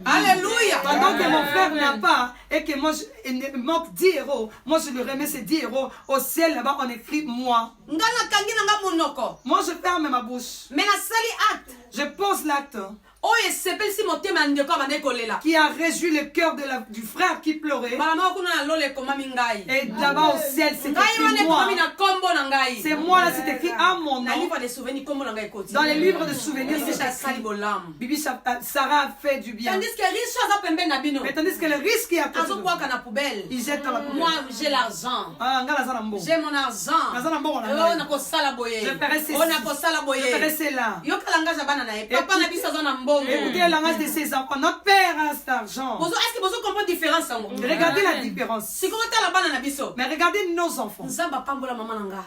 Alléluia. Pendant que mon frère n'a pas et que moi il me manque 10 euros, moi je lui remets ces 10 euros. Au ciel là-bas on écrit moi. Moi je ferme ma bouche. Je pose l'acte qui a réjoui le cœur du frère qui pleurait. Et là-bas au ciel, c'est écrit moi. C'est moi là, c'est écrit à mon nom. Dans les livres de souvenirs, c'est écrit. Bibi Sarah a fait du bien. Mais tandis que le risque est à côté de nous, il jette dans la poubelle. Moi, j'ai l'argent. J'ai mon argent. Je ferai cela. Écoutez le langage de ses enfants. Notre père a cet argent. Est-ce que vous comprenez la différence? Regardez la différence. Mais regardez nos enfants.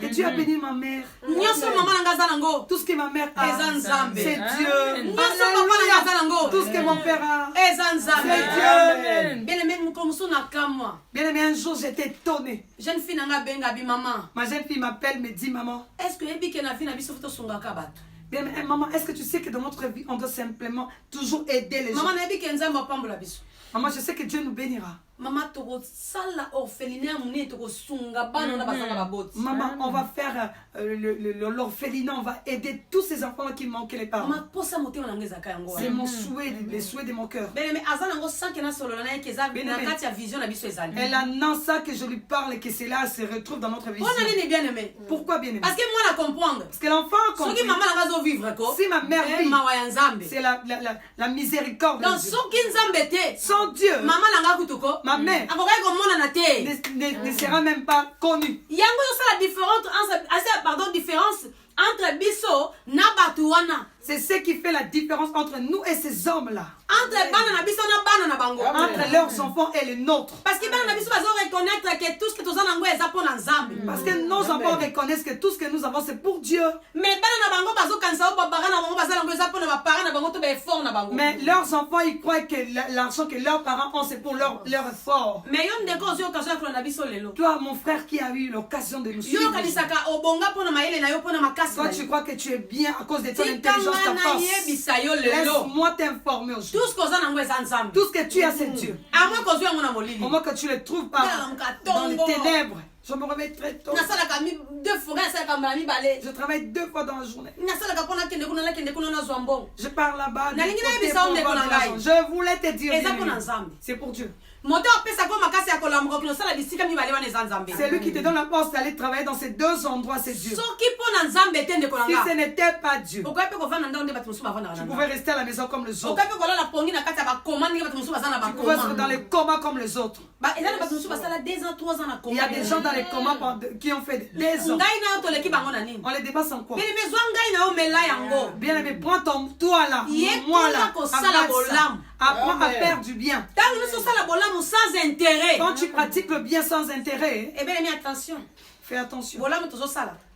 Et Dieu a béni ma mère. Tout ce que ma mère a, c'est Dieu. Tout ce que mon père a, c'est Dieu. Bien aimé, un jour j'étais étonnée. Ma jeune fille m'appelle, me dit maman. Est-ce que Bien, maman, est-ce que tu sais que dans notre vie, on doit simplement toujours aider les gens? Maman, je sais que Dieu nous bénira. Maman, on va faire l'orphelinat, on va aider tous ces enfants qui manquent les parents. C'est mon souhait, les souhaits de mon cœur. Elle annonce ça que je lui parle et que cela se retrouve dans notre vision. Pourquoi bien aimé? Parce que moi, comprendre. Parce que l'enfant comprend. Si ma mère vit, c'est la miséricorde de Dieu. Sans Dieu, ma mère ne sera même pas connue. Il y a une différence entre biso na batuana. C'est ce qui fait la différence entre nous et ces hommes-là. Entre leurs enfants et les nôtres. Parce que reconnaître que tout ce que nous avons est pour Nzambe. Parce que nos enfants reconnaissent que tout ce que nous avons c'est pour Dieu. Mais leurs enfants ils croient que l'argent que leurs parents ont c'est pour leur effort. Toi mon frère qui a eu l'occasion de nous suivre. Toi tu crois que tu es bien à cause de ton intelligence. Laisse-moi t'informer aujourd'hui. Tout ce que tu as, c'est Dieu. Au moins que tu ne le trouves pas dans les ténèbres. Je me réveille très tôt. Je travaille 2 fois dans la journée. Je pars là-bas. Je voulais te dire. C'est pour Dieu. C'est lui qui te donne la force d'aller travailler dans ces 2 endroits, c'est Dieu. Si ce n'était pas Dieu, tu pouvais rester à la maison comme les autres. Tu pouvais être dans les comas comme les autres. Il y a des gens dans les comas qui ont fait des ans. On les dépasse en quoi? Bien aimé, prends ton toi là, moi là, apprends à faire du bien. Sans intérêt. Quand tu pratiques le bien sans intérêt, attention. Fais attention.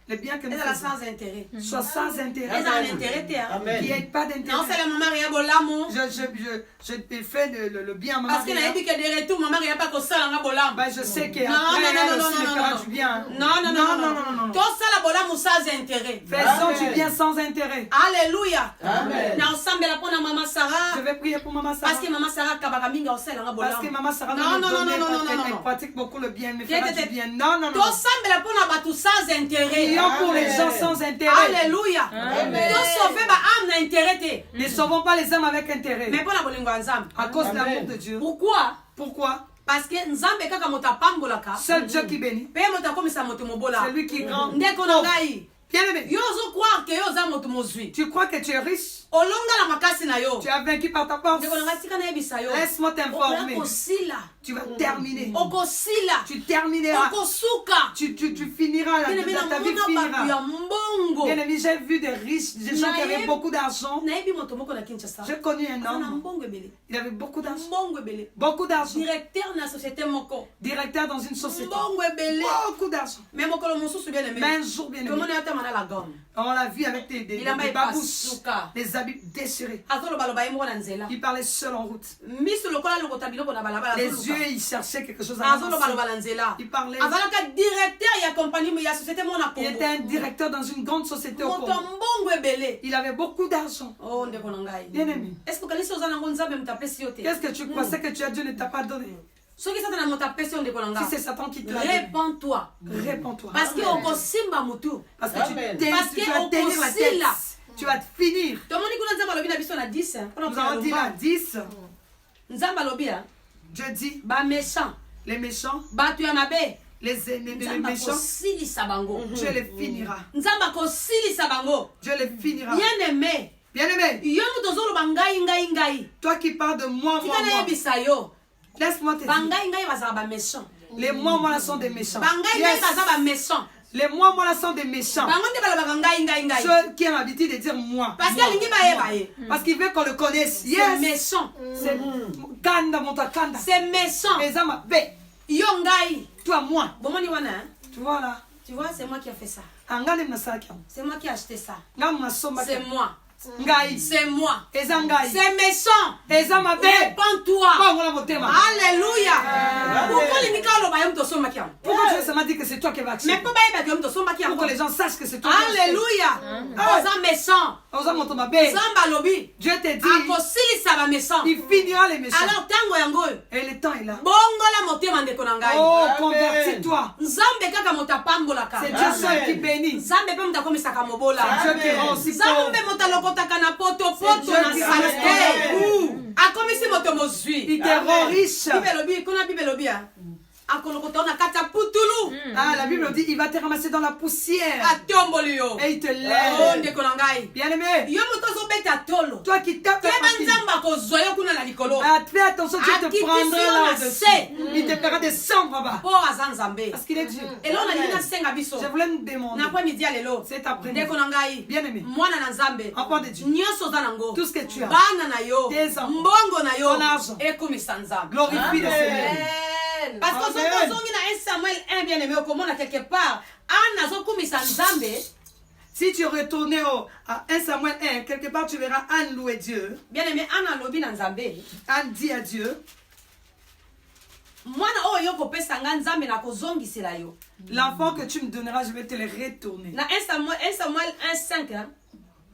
Le bien que nous faisons sans intérêt. Soit sans intérêt. Qu'il n'y ait pas d'intérêt. Non, c'est la maman je te fais le bien à maman. Parce qu'il a dit que de retour, maman n'a pas que ça la bolam. Je sais qu'après elle aussi fera du bien. Non. Tout ça la bolam sans intérêt. Faisons du bien sans intérêt. Alléluia. Amen. Je vais prier pour maman Sarah. Parce que maman Sarah Parce que maman Sarah elle pratique beaucoup le bien, mais fera du bien. Non. Tout ça pour sans intérêt. Pour les gens sans intérêt. Alléluia. Ne sauvons pas les âmes avec intérêt. Mais à cause de l'amour de Dieu. Pourquoi? Parce que seul Dieu qui bénit. C'est lui qui rend. Bien-aimé, tu crois que tu es riche? Tu as vaincu par ta force. Laisse-moi t'informer. Tu vas terminer. Tu termineras. Tu finiras. Ta vie finira. Bien-aimé, j'ai vu des riches, des gens qui avaient beaucoup d'argent. J'ai connu un homme. Il avait beaucoup d'argent. Beaucoup d'argent. Directeur dans une société. Beaucoup d'argent. Mais un jour, bien-aimé, la gomme. On l'a vu avec des babouches, des habits déchirés. Il parlait seul en route. Les yeux, il cherchait quelque chose à avancer. Il parlait. Il était un directeur dans une grande société au Congo. Il avait beaucoup d'argent. Bien aimé. Qu'est-ce que tu pensais que tu as Dieu ne t'a pas donné? Si c'est Satan qui te l'a donné, répands-toi. Répands-toi. Parce que tu dois tenir la tête. Tu vas te finir. Nous avons dit la 10. Dieu dit les méchants, les ennemis, les méchants, Dieu les finira. Dieu les finira. Bien-aimé, toi qui parles de moi, laisse-moi te dire. Les moi là sont des méchants. Yes. Les moi là sont des méchants. Ceux qui ont l'habitude de dire moi. Parce qu'ils veulent qu'on le connaisse. Yes. C'est méchant. C'est kanda monta kanda. C'est méchant. Toi moi. Tu vois là. Tu vois, c'est moi qui ai fait ça. C'est moi qui ai acheté ça. C'est moi. C'est moi. C'est méchant. Répands-toi. Alléluia. Pourquoi Dieu m'a dit que c'est toi qui vas acheter? Pour que les gens sachent que c'est toi qui vas acheter. Alléluia. Aux méchants. Dieu te dit, il finira les méchants. Et le temps est là. Oh, convertis-toi. C'est Dieu seul qui bénit. C'est Dieu qui rend aussi pauvre. Il te rend riche. La Bible dit il va te ramasser dans la poussière et il te lève. Bien aimé, toi qui tapes fais attention, Dieu te prendra là-dessus. Il te fera descendre là-bas parce qu'il est Dieu. Je voulais nous demander cet après-midi, bien aimé, enfant de Dieu, tout ce que tu as, tes enfants, ton argent, glorifie le Seigneur. Parce que si on a 1 Samuel 1 bien aimé, comme on a quelque part, si tu retournes à 1 Samuel 1, quelque part tu verras Anne louer Dieu. Bien aimé, Anne dit à Dieu, l'enfant que tu me donneras, je vais te le retourner. 1 Samuel 1, 5.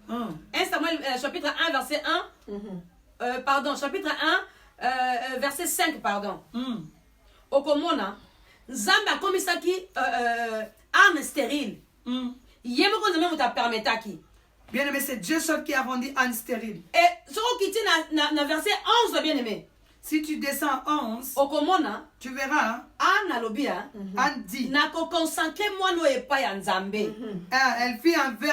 1 Samuel chapitre 1, verset 1. Pardon, chapitre 1, verset 5, pardon. Okomona, Zamba komisaki âne stérile. Yemoko nzambe muta permetaki. Bien aimé, c'est Dieu seul qui a rendu Anne stérile. Et soko kiti na verset 11 bien aimé. Si tu descends à 11, okomona, tu verras, Anne alobia, Anne dit, nako consacrer moi no epai ya Nzambe. Elle fit un vœu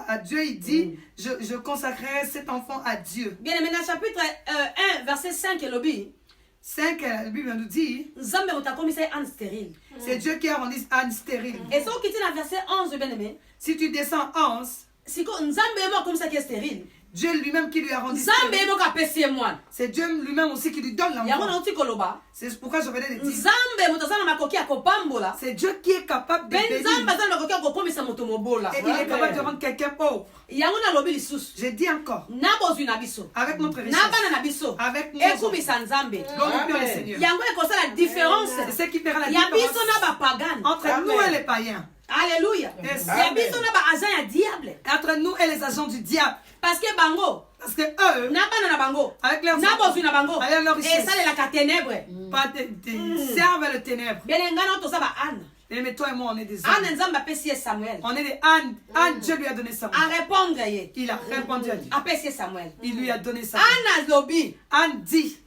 à Dieu, il dit, je consacrerai cet enfant à Dieu. Bien aimé, dans chapitre 1, verset 5, lobi. 5, la Bible nous dit, c'est Dieu qui a rendu Anne stérile. Et ça, qui est dans verset 11, bien aimé. Si tu descends 11, Dieu lui-même qui lui a rendu stérile. C'est Dieu lui-même aussi qui lui donne l'enfant. C'est pourquoi je venais de dire, c'est Dieu qui est capable de bénir. Et il est capable de rendre quelqu'un pauvre. Je dis encore, avec notre richesse, avec nos glorifions le Seigneur. C'est ce qui fera la différence entre nous et les païens. Alléluia. Entre nous et les agents du diable. Parce que bango, parce que eux, avec leur servent le ténèbre. Mais toi et moi, on est des ânes. On est des ânes. Anne, Dieu lui a donné Samuel. Il a répondu à Dieu. Il lui a donné Samuel. Anne dit,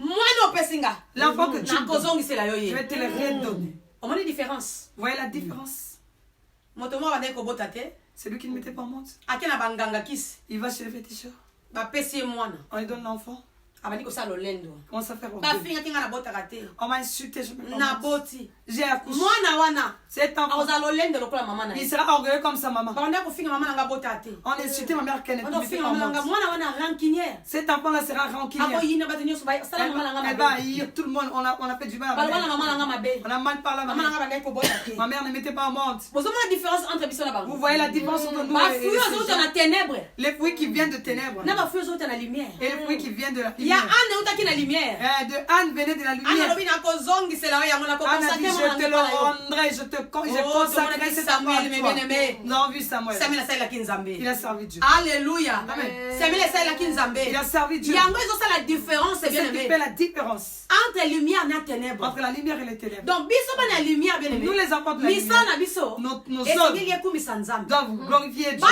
l'enfant que tu me donnes, je vais te le redonner. Vous voyez la différence? C'est lui qui ne mettait pas en montre. Il va chez le féticheur. On lui donne l'enfant. Commence à faire on m'a insulté, je me Naboti. J'ai accouché. Mwana wana. Cet enfant, il sera orgueilleux comme sa maman. On a insulté ma mère qu'elle n'était pas. Cet enfant-là sera rancunière. Elle va haïr tout le monde. On a fait du mal à ma mère. On a mal parlé à ma mère. Ma mère ne mettait pas en monte. Vous voyez la différence entre nous et les fruits qui viennent de ténèbres et les fruits qui viennent de la lumière. De Anne venait de la lumière. Anne a dit, je te le rendrai, je consacrerai cet amour à toi. Nous avons vu Samuel. Il a servi Dieu. Alléluia. Il a servi Dieu. C'est la différence, C'est ce qui fait la différence entre lumière et ténèbres. entre la lumière et les ténèbres. Donc, la lumière, bien aimé. Nous les enfants de la lumière, nos œuvres doivent glorifier Dieu.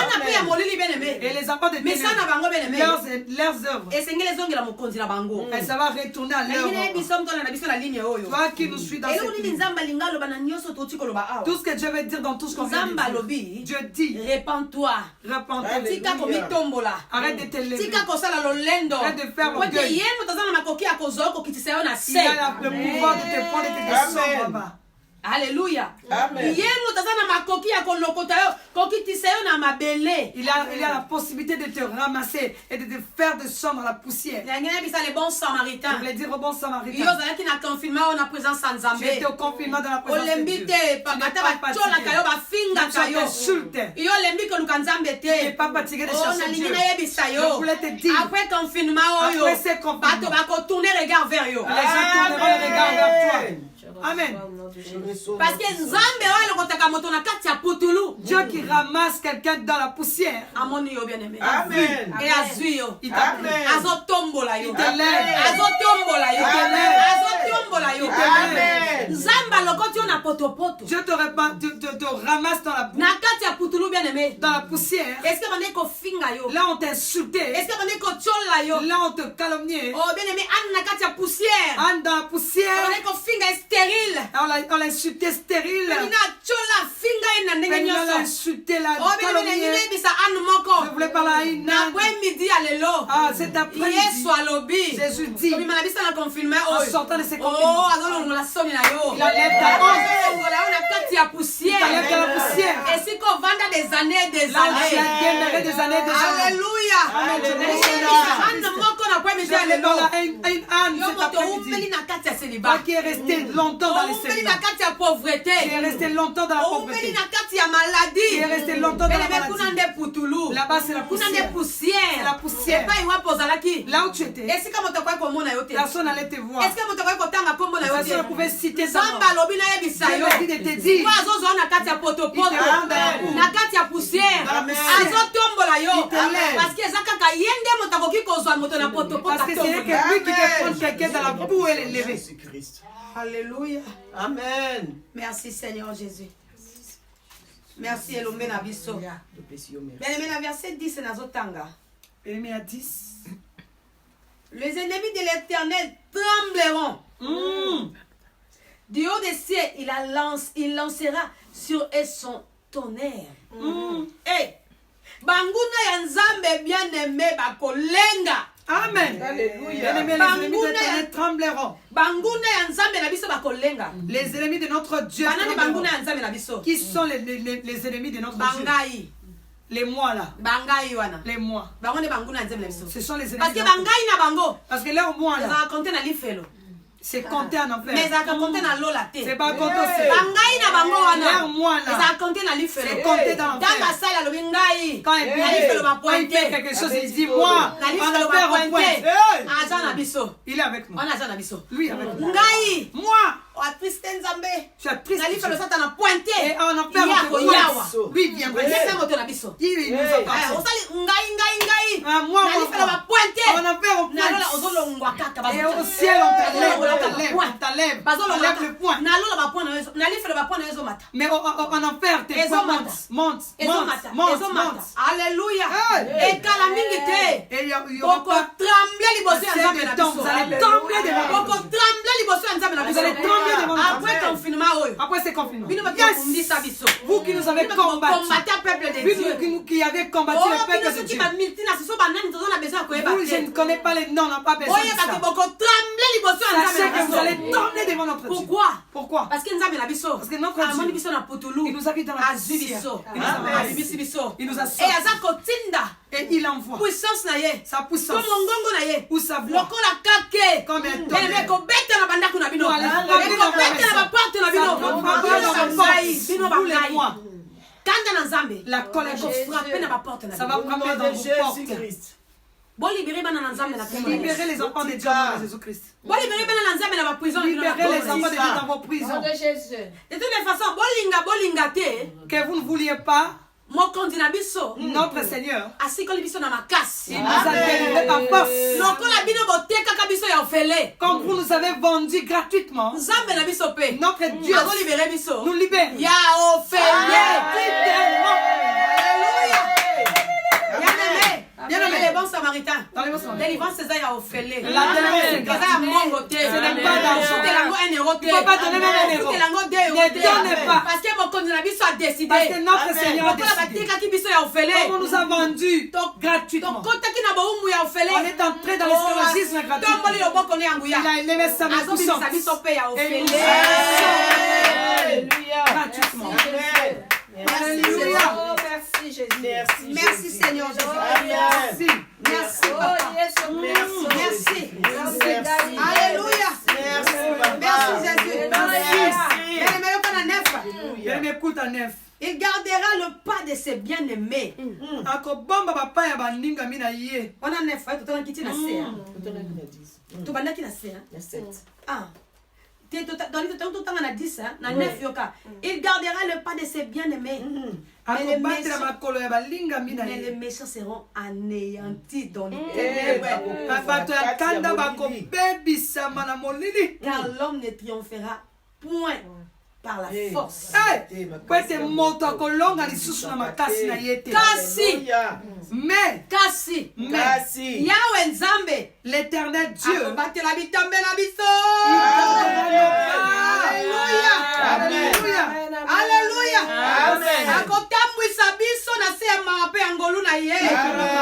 Et les enfants de ténèbres, leurs œuvres, et ça va retourner à l'œuvre. Toi qui nous suis dans cette ligne, tout ce que Dieu veut dire dans tout ce qu'on vient de dire, Dieu dit, répands-toi. Arrête de te lever. Arrête de faire orgueil. Il a le pouvoir de te prendre et de te descendre en bas. Alléluia. Il a la possibilité de te ramasser et de te faire descendre dans la poussière. Les bons samaritains. Je voulais dire au bon samaritain. J'ai été au confinement dans la présence de Dieu. Tu n'es pas fatigué de chercher Dieu. Je voulais te dire, après confinement, après ces confinements, les gens tourneront le regard vers toi. Amen. Parce que Dieu qui ramasse quelqu'un dans la poussière. Amen. Et il t'élève. Dieu te ramasse dans la dans la poussière. Là on t'a insulté. Là on te calomniait. Anne dans la poussière. On l'a insulté stérile. On l'a insulté la calomnie. Je voulais parler à une Anne. Cet après-midi, Jésus dit, en sortant de ses confinements, il enlève ta honte. Il enlève la poussière. Et si qu'on vend des années et des là, tu as demeuré des années. Alléluia. Qui est resté longtemps dans les célibats. Qui est resté longtemps dans la pauvreté. Qui est resté longtemps dans la maladie. Là-bas c'est la poussière. C'est la poussière. Là où tu étais, personne n'allait te voir. Personne ne pouvait citer ça. Dieu m'a dit de te dire. Parce que c'est lui qui peut prendre quelqu'un dans la boue et l'élever. Alléluia. Amen. Merci Seigneur Jésus. Merci Elombe Nabiso. Bien-aimé, la verset 10 Nazotanga. Bien-aimé à 10. Les ennemis de l'Éternel trembleront. Du haut des cieux, il lancera sur eux son tonnerre. Hey, Banguna Yanzambe bien-aimé bakolenga. Amen. Alléluia. Les ennemis de l'Éternel trembleront. Les ennemis de notre Dieu trembleront. Qui sont les ennemis de notre Dieu? Les mois là. Les mois. Ce sont les ennemis de notre Dieu. Parce que leurs mois là, c'est compté en enfer. Mais ça compte dans l'eau la tête. C'est pas compté au ciel. Leurs mois là, c'est compté dans l'enfer. c'est compté dans l'enfer. Quand il fait quelque chose, il dit moi, en enfer on pointe. Il est avec nous. Lui avec nous. Moi. Tu as triste. Et en enfer on pointe. Lui viendra. Il nous appartient. Moi, en enfer on pointe. Et au ciel on t'enlève le point. Mais en enfer tes points montent. Alléluia. Et calamité. Et il y aura pas de temps. Vous allez trembler devant Dieu. Vous allez trembler devant Dieu. Après ces confinements. Vous qui nous avez combattu. Vous qui avez combattu le peuple de Dieu. Vous connaît pas les noms, on n'a pas besoin de ça. Sachez que vous allez trembler devant notre Dieu. Pourquoi? Parce que notre Dieu, il nous a mis dans la poussière. Il nous a sortis. Et il envoie sa puissance ou sa voix comme un tonnerre. La colère ça va frapper dans vos portes. Libérez les enfants de Dieu dans Jésus-Christ. Libérez les enfants de Dieu dans vos prisons. De Jésus. De toutes les façons, que vous ne vouliez pas, notre Seigneur, il nous a délivrés par force. Comme vous nous avez vendus gratuitement, notre Dieu nous libère. Bien-aimé, les bons samaritains. Délivrance, c'est ça, il y a Ophélie. La délivrance, c'est gratuit. Ce n'est pas d'argent. Il ne faut pas donner même un euro. Ne donnez pas. Parce que mon conduit soit décidé. Parce que notre Seigneur a décidé. Comme on nous a vendus gratuitement. On est entré dans l'esclavagisme gratuitement. Il a élevé sa puissance. Et nous gratuitement. Alléluia. Merci Jésus. Merci Seigneur Jésus. Merci. Merci. Alléluia. Merci Jésus. Il gardera le pas de ses bien-aimés. Il gardera le pas de ses bien-aimés. Mais les méchants seront anéantis dans les ténèbres. Car l'homme ne triomphera point par la force. Kasi Yahweh Nzambe, l'éternel Dieu, Alléluia.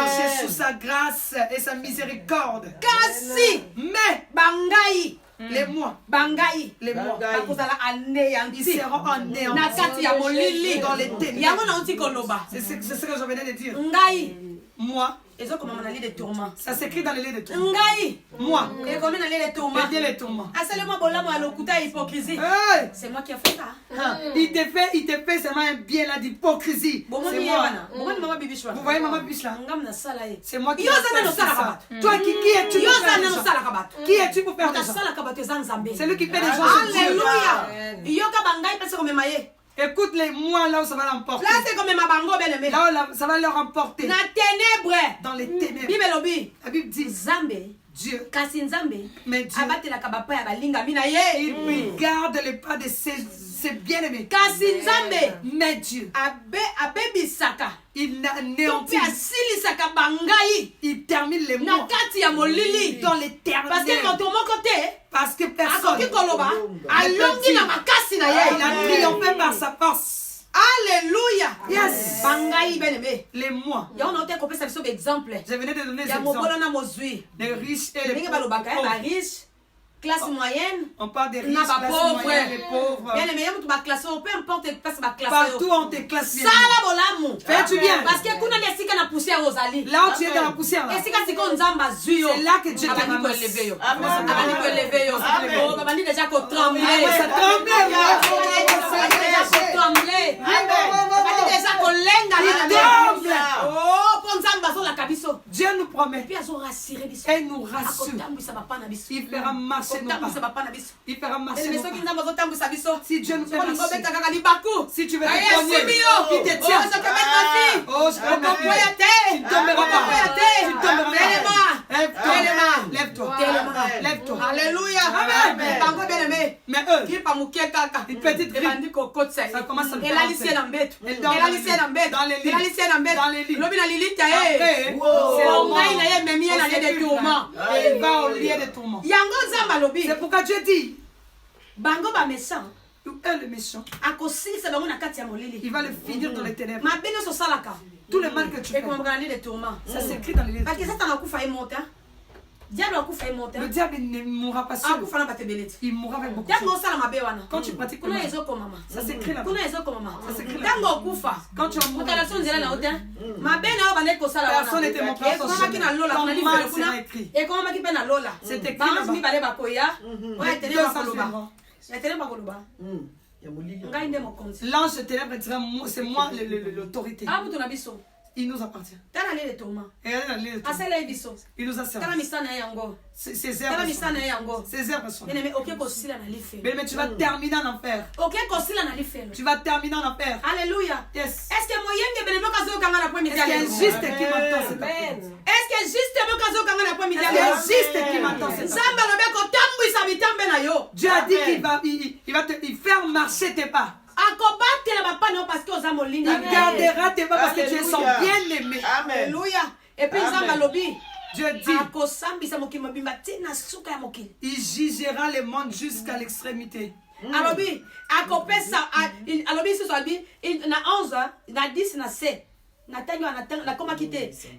marcher sous sa grâce et sa miséricorde. Kasi Mais bangai les mois, ils seront anéantis dans les ténèbres. C'est ce que je venais de dire. Moi, ça s'écrit dans les livres de tourment. Moi, et les tourments. C'est moi qui ai fait ça. Il te fait seulement un bien là d'hypocrisie. C'est moi. Vous voyez maman Bichla? C'est moi qui ai fait ça. Toi qui es-tu pour faire des gens? Qui es-tu pour faire des gens? C'est lui qui fait des gens. Alléluia. Écoute les mois là où ça va l'emporter. Là c'est comme ma bango bien aimé. Là où ça va leur emporter. Na ténèbres. Dans les ténèbres. La Bible dit Zambé. Dieu. Kasi Nzambe. Mais Dieu. Il garde les pas de ses bien-aimés. Kasi Nzambe. Mais Dieu. Il néantit. Il termine les mots dans l'éternité. Parce que personne. Il a triomphé par sa force. Alléluia. Yes. Bangai bien-aimé. Les mois. Je venais de donner des exemples. Les riches et les pauvres. Classe moyenne. On parle des riches, classe moyenne, les pauvres. Bien aimé, peu importe classe partout on te classe bien. Fais-tu bien? Parce que kuna des sika na poussière aux ali. Là où tu es dans la poussière là. Et sika siko nzamba zuyo. C'est là que Dieu t'a élevé. Amen. Oh, babandi déjà ko trembler. Ça tremble. Déjà ko lenga là. Oh, pour nzamba so la kabiso. Dieu nous promet. Puis azo rassurer biso. Et nous rassure. Il fera marcher nos pas. Il fera marcher nos pas. Si Dieu nous fait marcher. Si tu veux te cogner, il te tient. Oh, je peux m'appuyer. Tu ne tomberas pas. Tu ne tomberas pas. Lève-toi. Lève-toi. Alléluia. Amen. Mais eux, une petite grille, ça commence à me dans les lits. Il va au lieu de tourment. C'est pourquoi Dieu dit, bango ba méchant, le méchant, il va le finir dans les ténèbres. Tout le mal que tu fais, les tourments. Ça s'écrit dans les livres. Parce que ça t'en a coup failli monter. Le diable ne mourra pas seul. Il mourra avec beaucoup de choses. Quand tu pratiques le mal, ça s'écrit là-bas. Ça s'écrit là-bas. Quand tu as mouru, personne n'était mon père. Ton mal sera écrit. C'est écrit là-bas. L'ange ténèbre dira, c'est moi l'autorité. Il nous appartient. Et il nous a servi. Ces herbes sont. Mais tu vas terminer en enfer. Tu vas terminer en enfer. Alléluia. Yes. Est-ce qu'il y a un juste qui m'attend cet après-midi? Est-ce qu'il y a juste qui m'attend cet après-midi? Dieu a dit qu'il va te faire marcher tes pas. Il gardera tes pas parce que tu es son bien-aimé. Alléluia. Et puis Dieu dit, il jugera le monde jusqu'à l'extrémité. Alobi,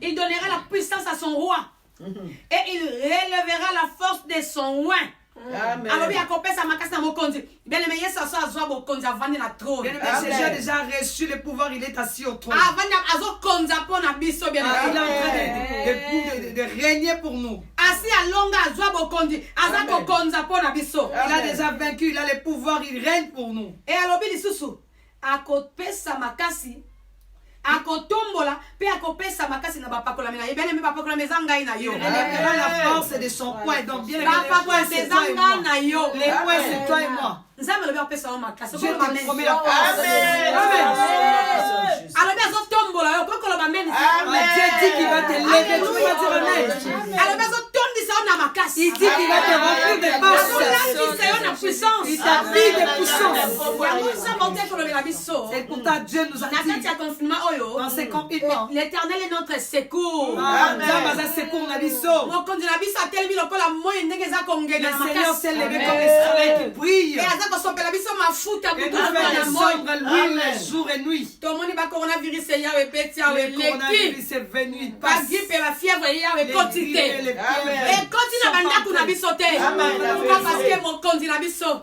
il donnera la puissance à son roi et il relèvera la force de son roi. Alors bien j'ai déjà reçu le pouvoir, il est assis au trône. Il est en train de régner pour nous. Il a déjà vaincu, il a le pouvoir, il règne pour nous. Et alors akotombola pe akopesa makasi na bapakolo mina yebele me bapakolo mezanga ina yo. Il relèvera la force de son poing. Donc bien bapakolo mezanga na yo. Les poings c'est toi et moi. Nzambe lobi apesa o makasi. Je te promets la force. Amen. Alors bien zo tombola yo kokolo ba meni. Dieu dit qu'il va te lever. Tu vas dire amen. Alors bien zo tondi sa na makasi. Il dit qu'il va te remplir de force. Il t'habille de puissance. C'est pour ta Dieu nous a dit. Dans ces confinements. L'éternel est notre secours. Le Seigneur s'est levé comme le soleil qui brille. Et nous fait l'huile jour et nuit. Le coronavirus est venu. La grippe et la fièvre est quotidien. Et continue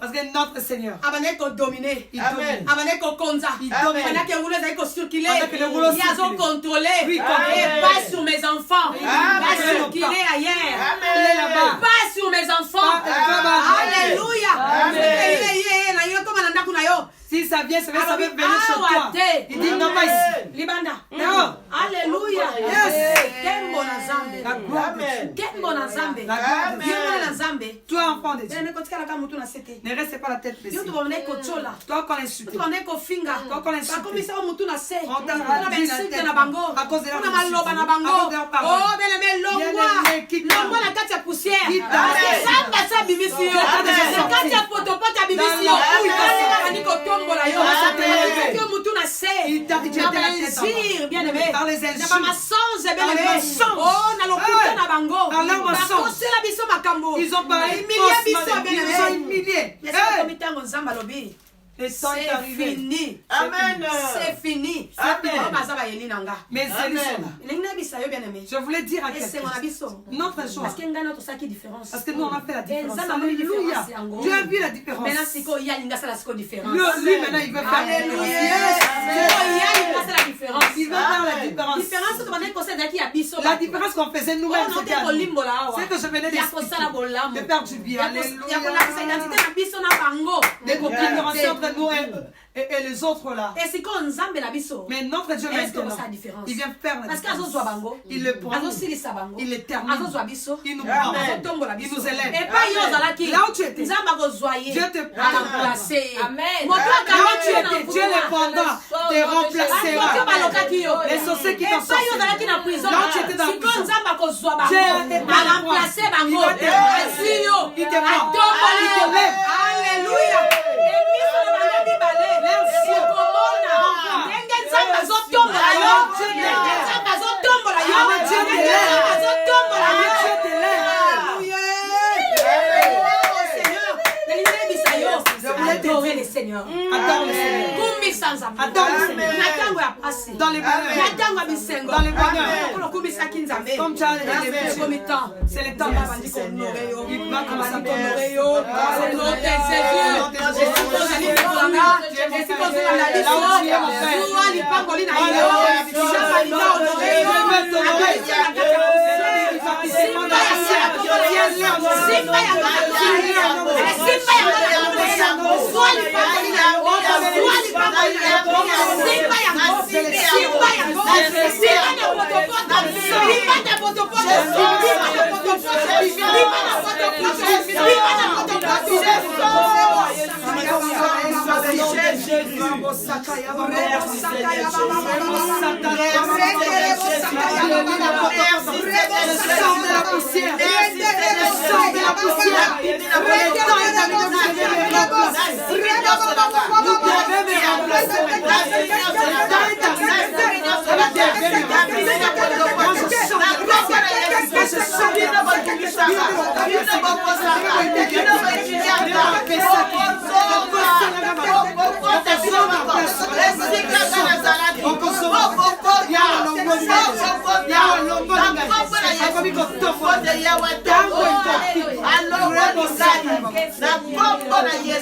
parce que notre Seigneur, il domine. Il domine. Il a contrôlé. Pas sur mes enfants. Pas circuler ailleurs. Pas sur mes enfants. Alléluia. Si ça vient, ça va venir sur toi. Il dit non pas ici. Libanda. Non. Alléluia. Toi, enfant de Dieu, ne reste pas la tête baissée. Toi, qu'on insulte. Toi, qu'on insulte. On t'a dit la tête à cause de leur par les injures, ils ont parlé, ils ont humilié. Le temps est arrivé. Fini. Amen. C'est fini. Mais c'est je voulais dire à quelqu'un notre joie. Parce que nous on a fait la différence. Alléluia. Tu as vu la différence. Lui maintenant il veut faire la différence. Il veut faire la différence. La différence qu'on faisait nous-mêmes, c'est que je venais de faire du bien. Alléluia. Des compréhensions entre nous et les autres là. Mais notre Dieu maintenant, il vient faire la différence. Il le prend, il le termine, il nous prend, il nous élève. Là où tu étais, Dieu te prend. Amen. Là où tu étais, Dieu le prendra, te remplacera. Les sorciers qui t'ont sorti, là où tu étais dans la prison, Dieu va remplacer, il va te remplacer, il te prend, il te lève. Alléluia. Adorer le Seigneur. Dans les bonheurs. Comme tu as c'est le temps. Il va commencer à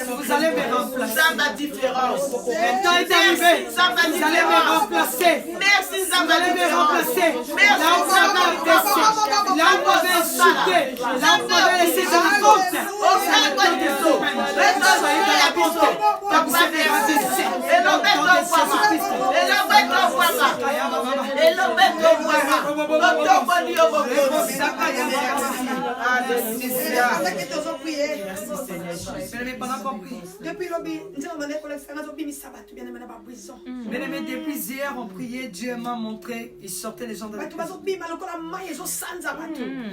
vous allez me remplacer. Samba différence. Le temps est arrivé. Vous allez me remplacer. Merci, Vous allez me remplacer. Là où vous m'avez blessé, là où vous m'avez insulté, là où vous m'avez laissé dans la honte. Soyez dans la bonté. Quand vous serez rabaissé. Bien-aimés, depuis hier, on priait, Dieu m'a montré, il sortait les gens de la prison.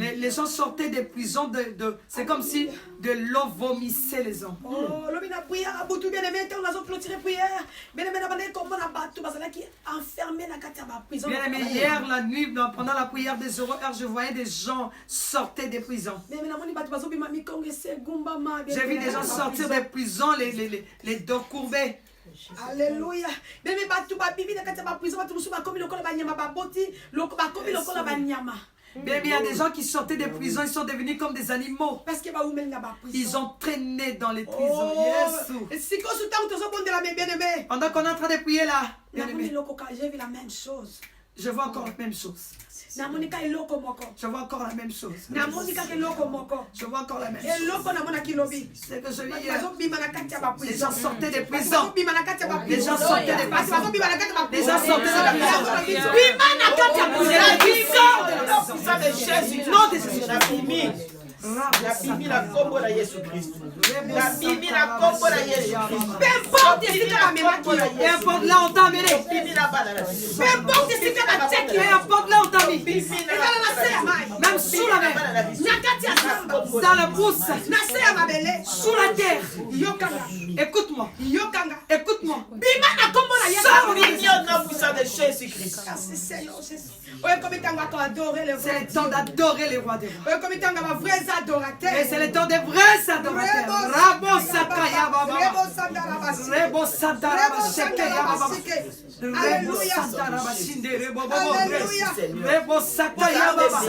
Les gens sortaient des prisons, c'est comme si de l'eau vomissait les gens. Bien-aimés, hier, la nuit, pendant la prière des heures, je voyais des gens sortir des prisons. J'ai vu des gens sortir des prisons, les dos courbés. Alléluia. Bien, il y a des gens qui sortaient des prisons, ils sont devenus comme des animaux. Ils ont traîné dans les prisons. Pendant qu'on est en train de prier là, j'ai vu la même chose. je vois encore la même chose. Je vois encore la même chose. Je vois encore la même chose. C'est que je vis hier. Les gens sortaient des prisons. Les gens sortaient des prisons. Les gens sortaient de la prison. Non, de Jésus. La Bible la combo la Jésus Christ. La Bible la combo la Jésus Christ. Peu importe ce que tu as là on t'a amené. Peu importe ce que tu as fait. Peu importe là on t'a mis. Même sous la mer. Dans la brousse. Sous la terre. Écoute-moi. Écoute-moi. Sors mignon nom puissant de Jésus Christ. C'est le temps d'adorer les rois des rois. Et c'est le temps des vrais adorateurs. Rabo Sakaya Baba. Rebo Sandaraba Shekaya Baba. Rebo Sandaraba Shinde Rebo Baba. Rebo Sakaya Baba.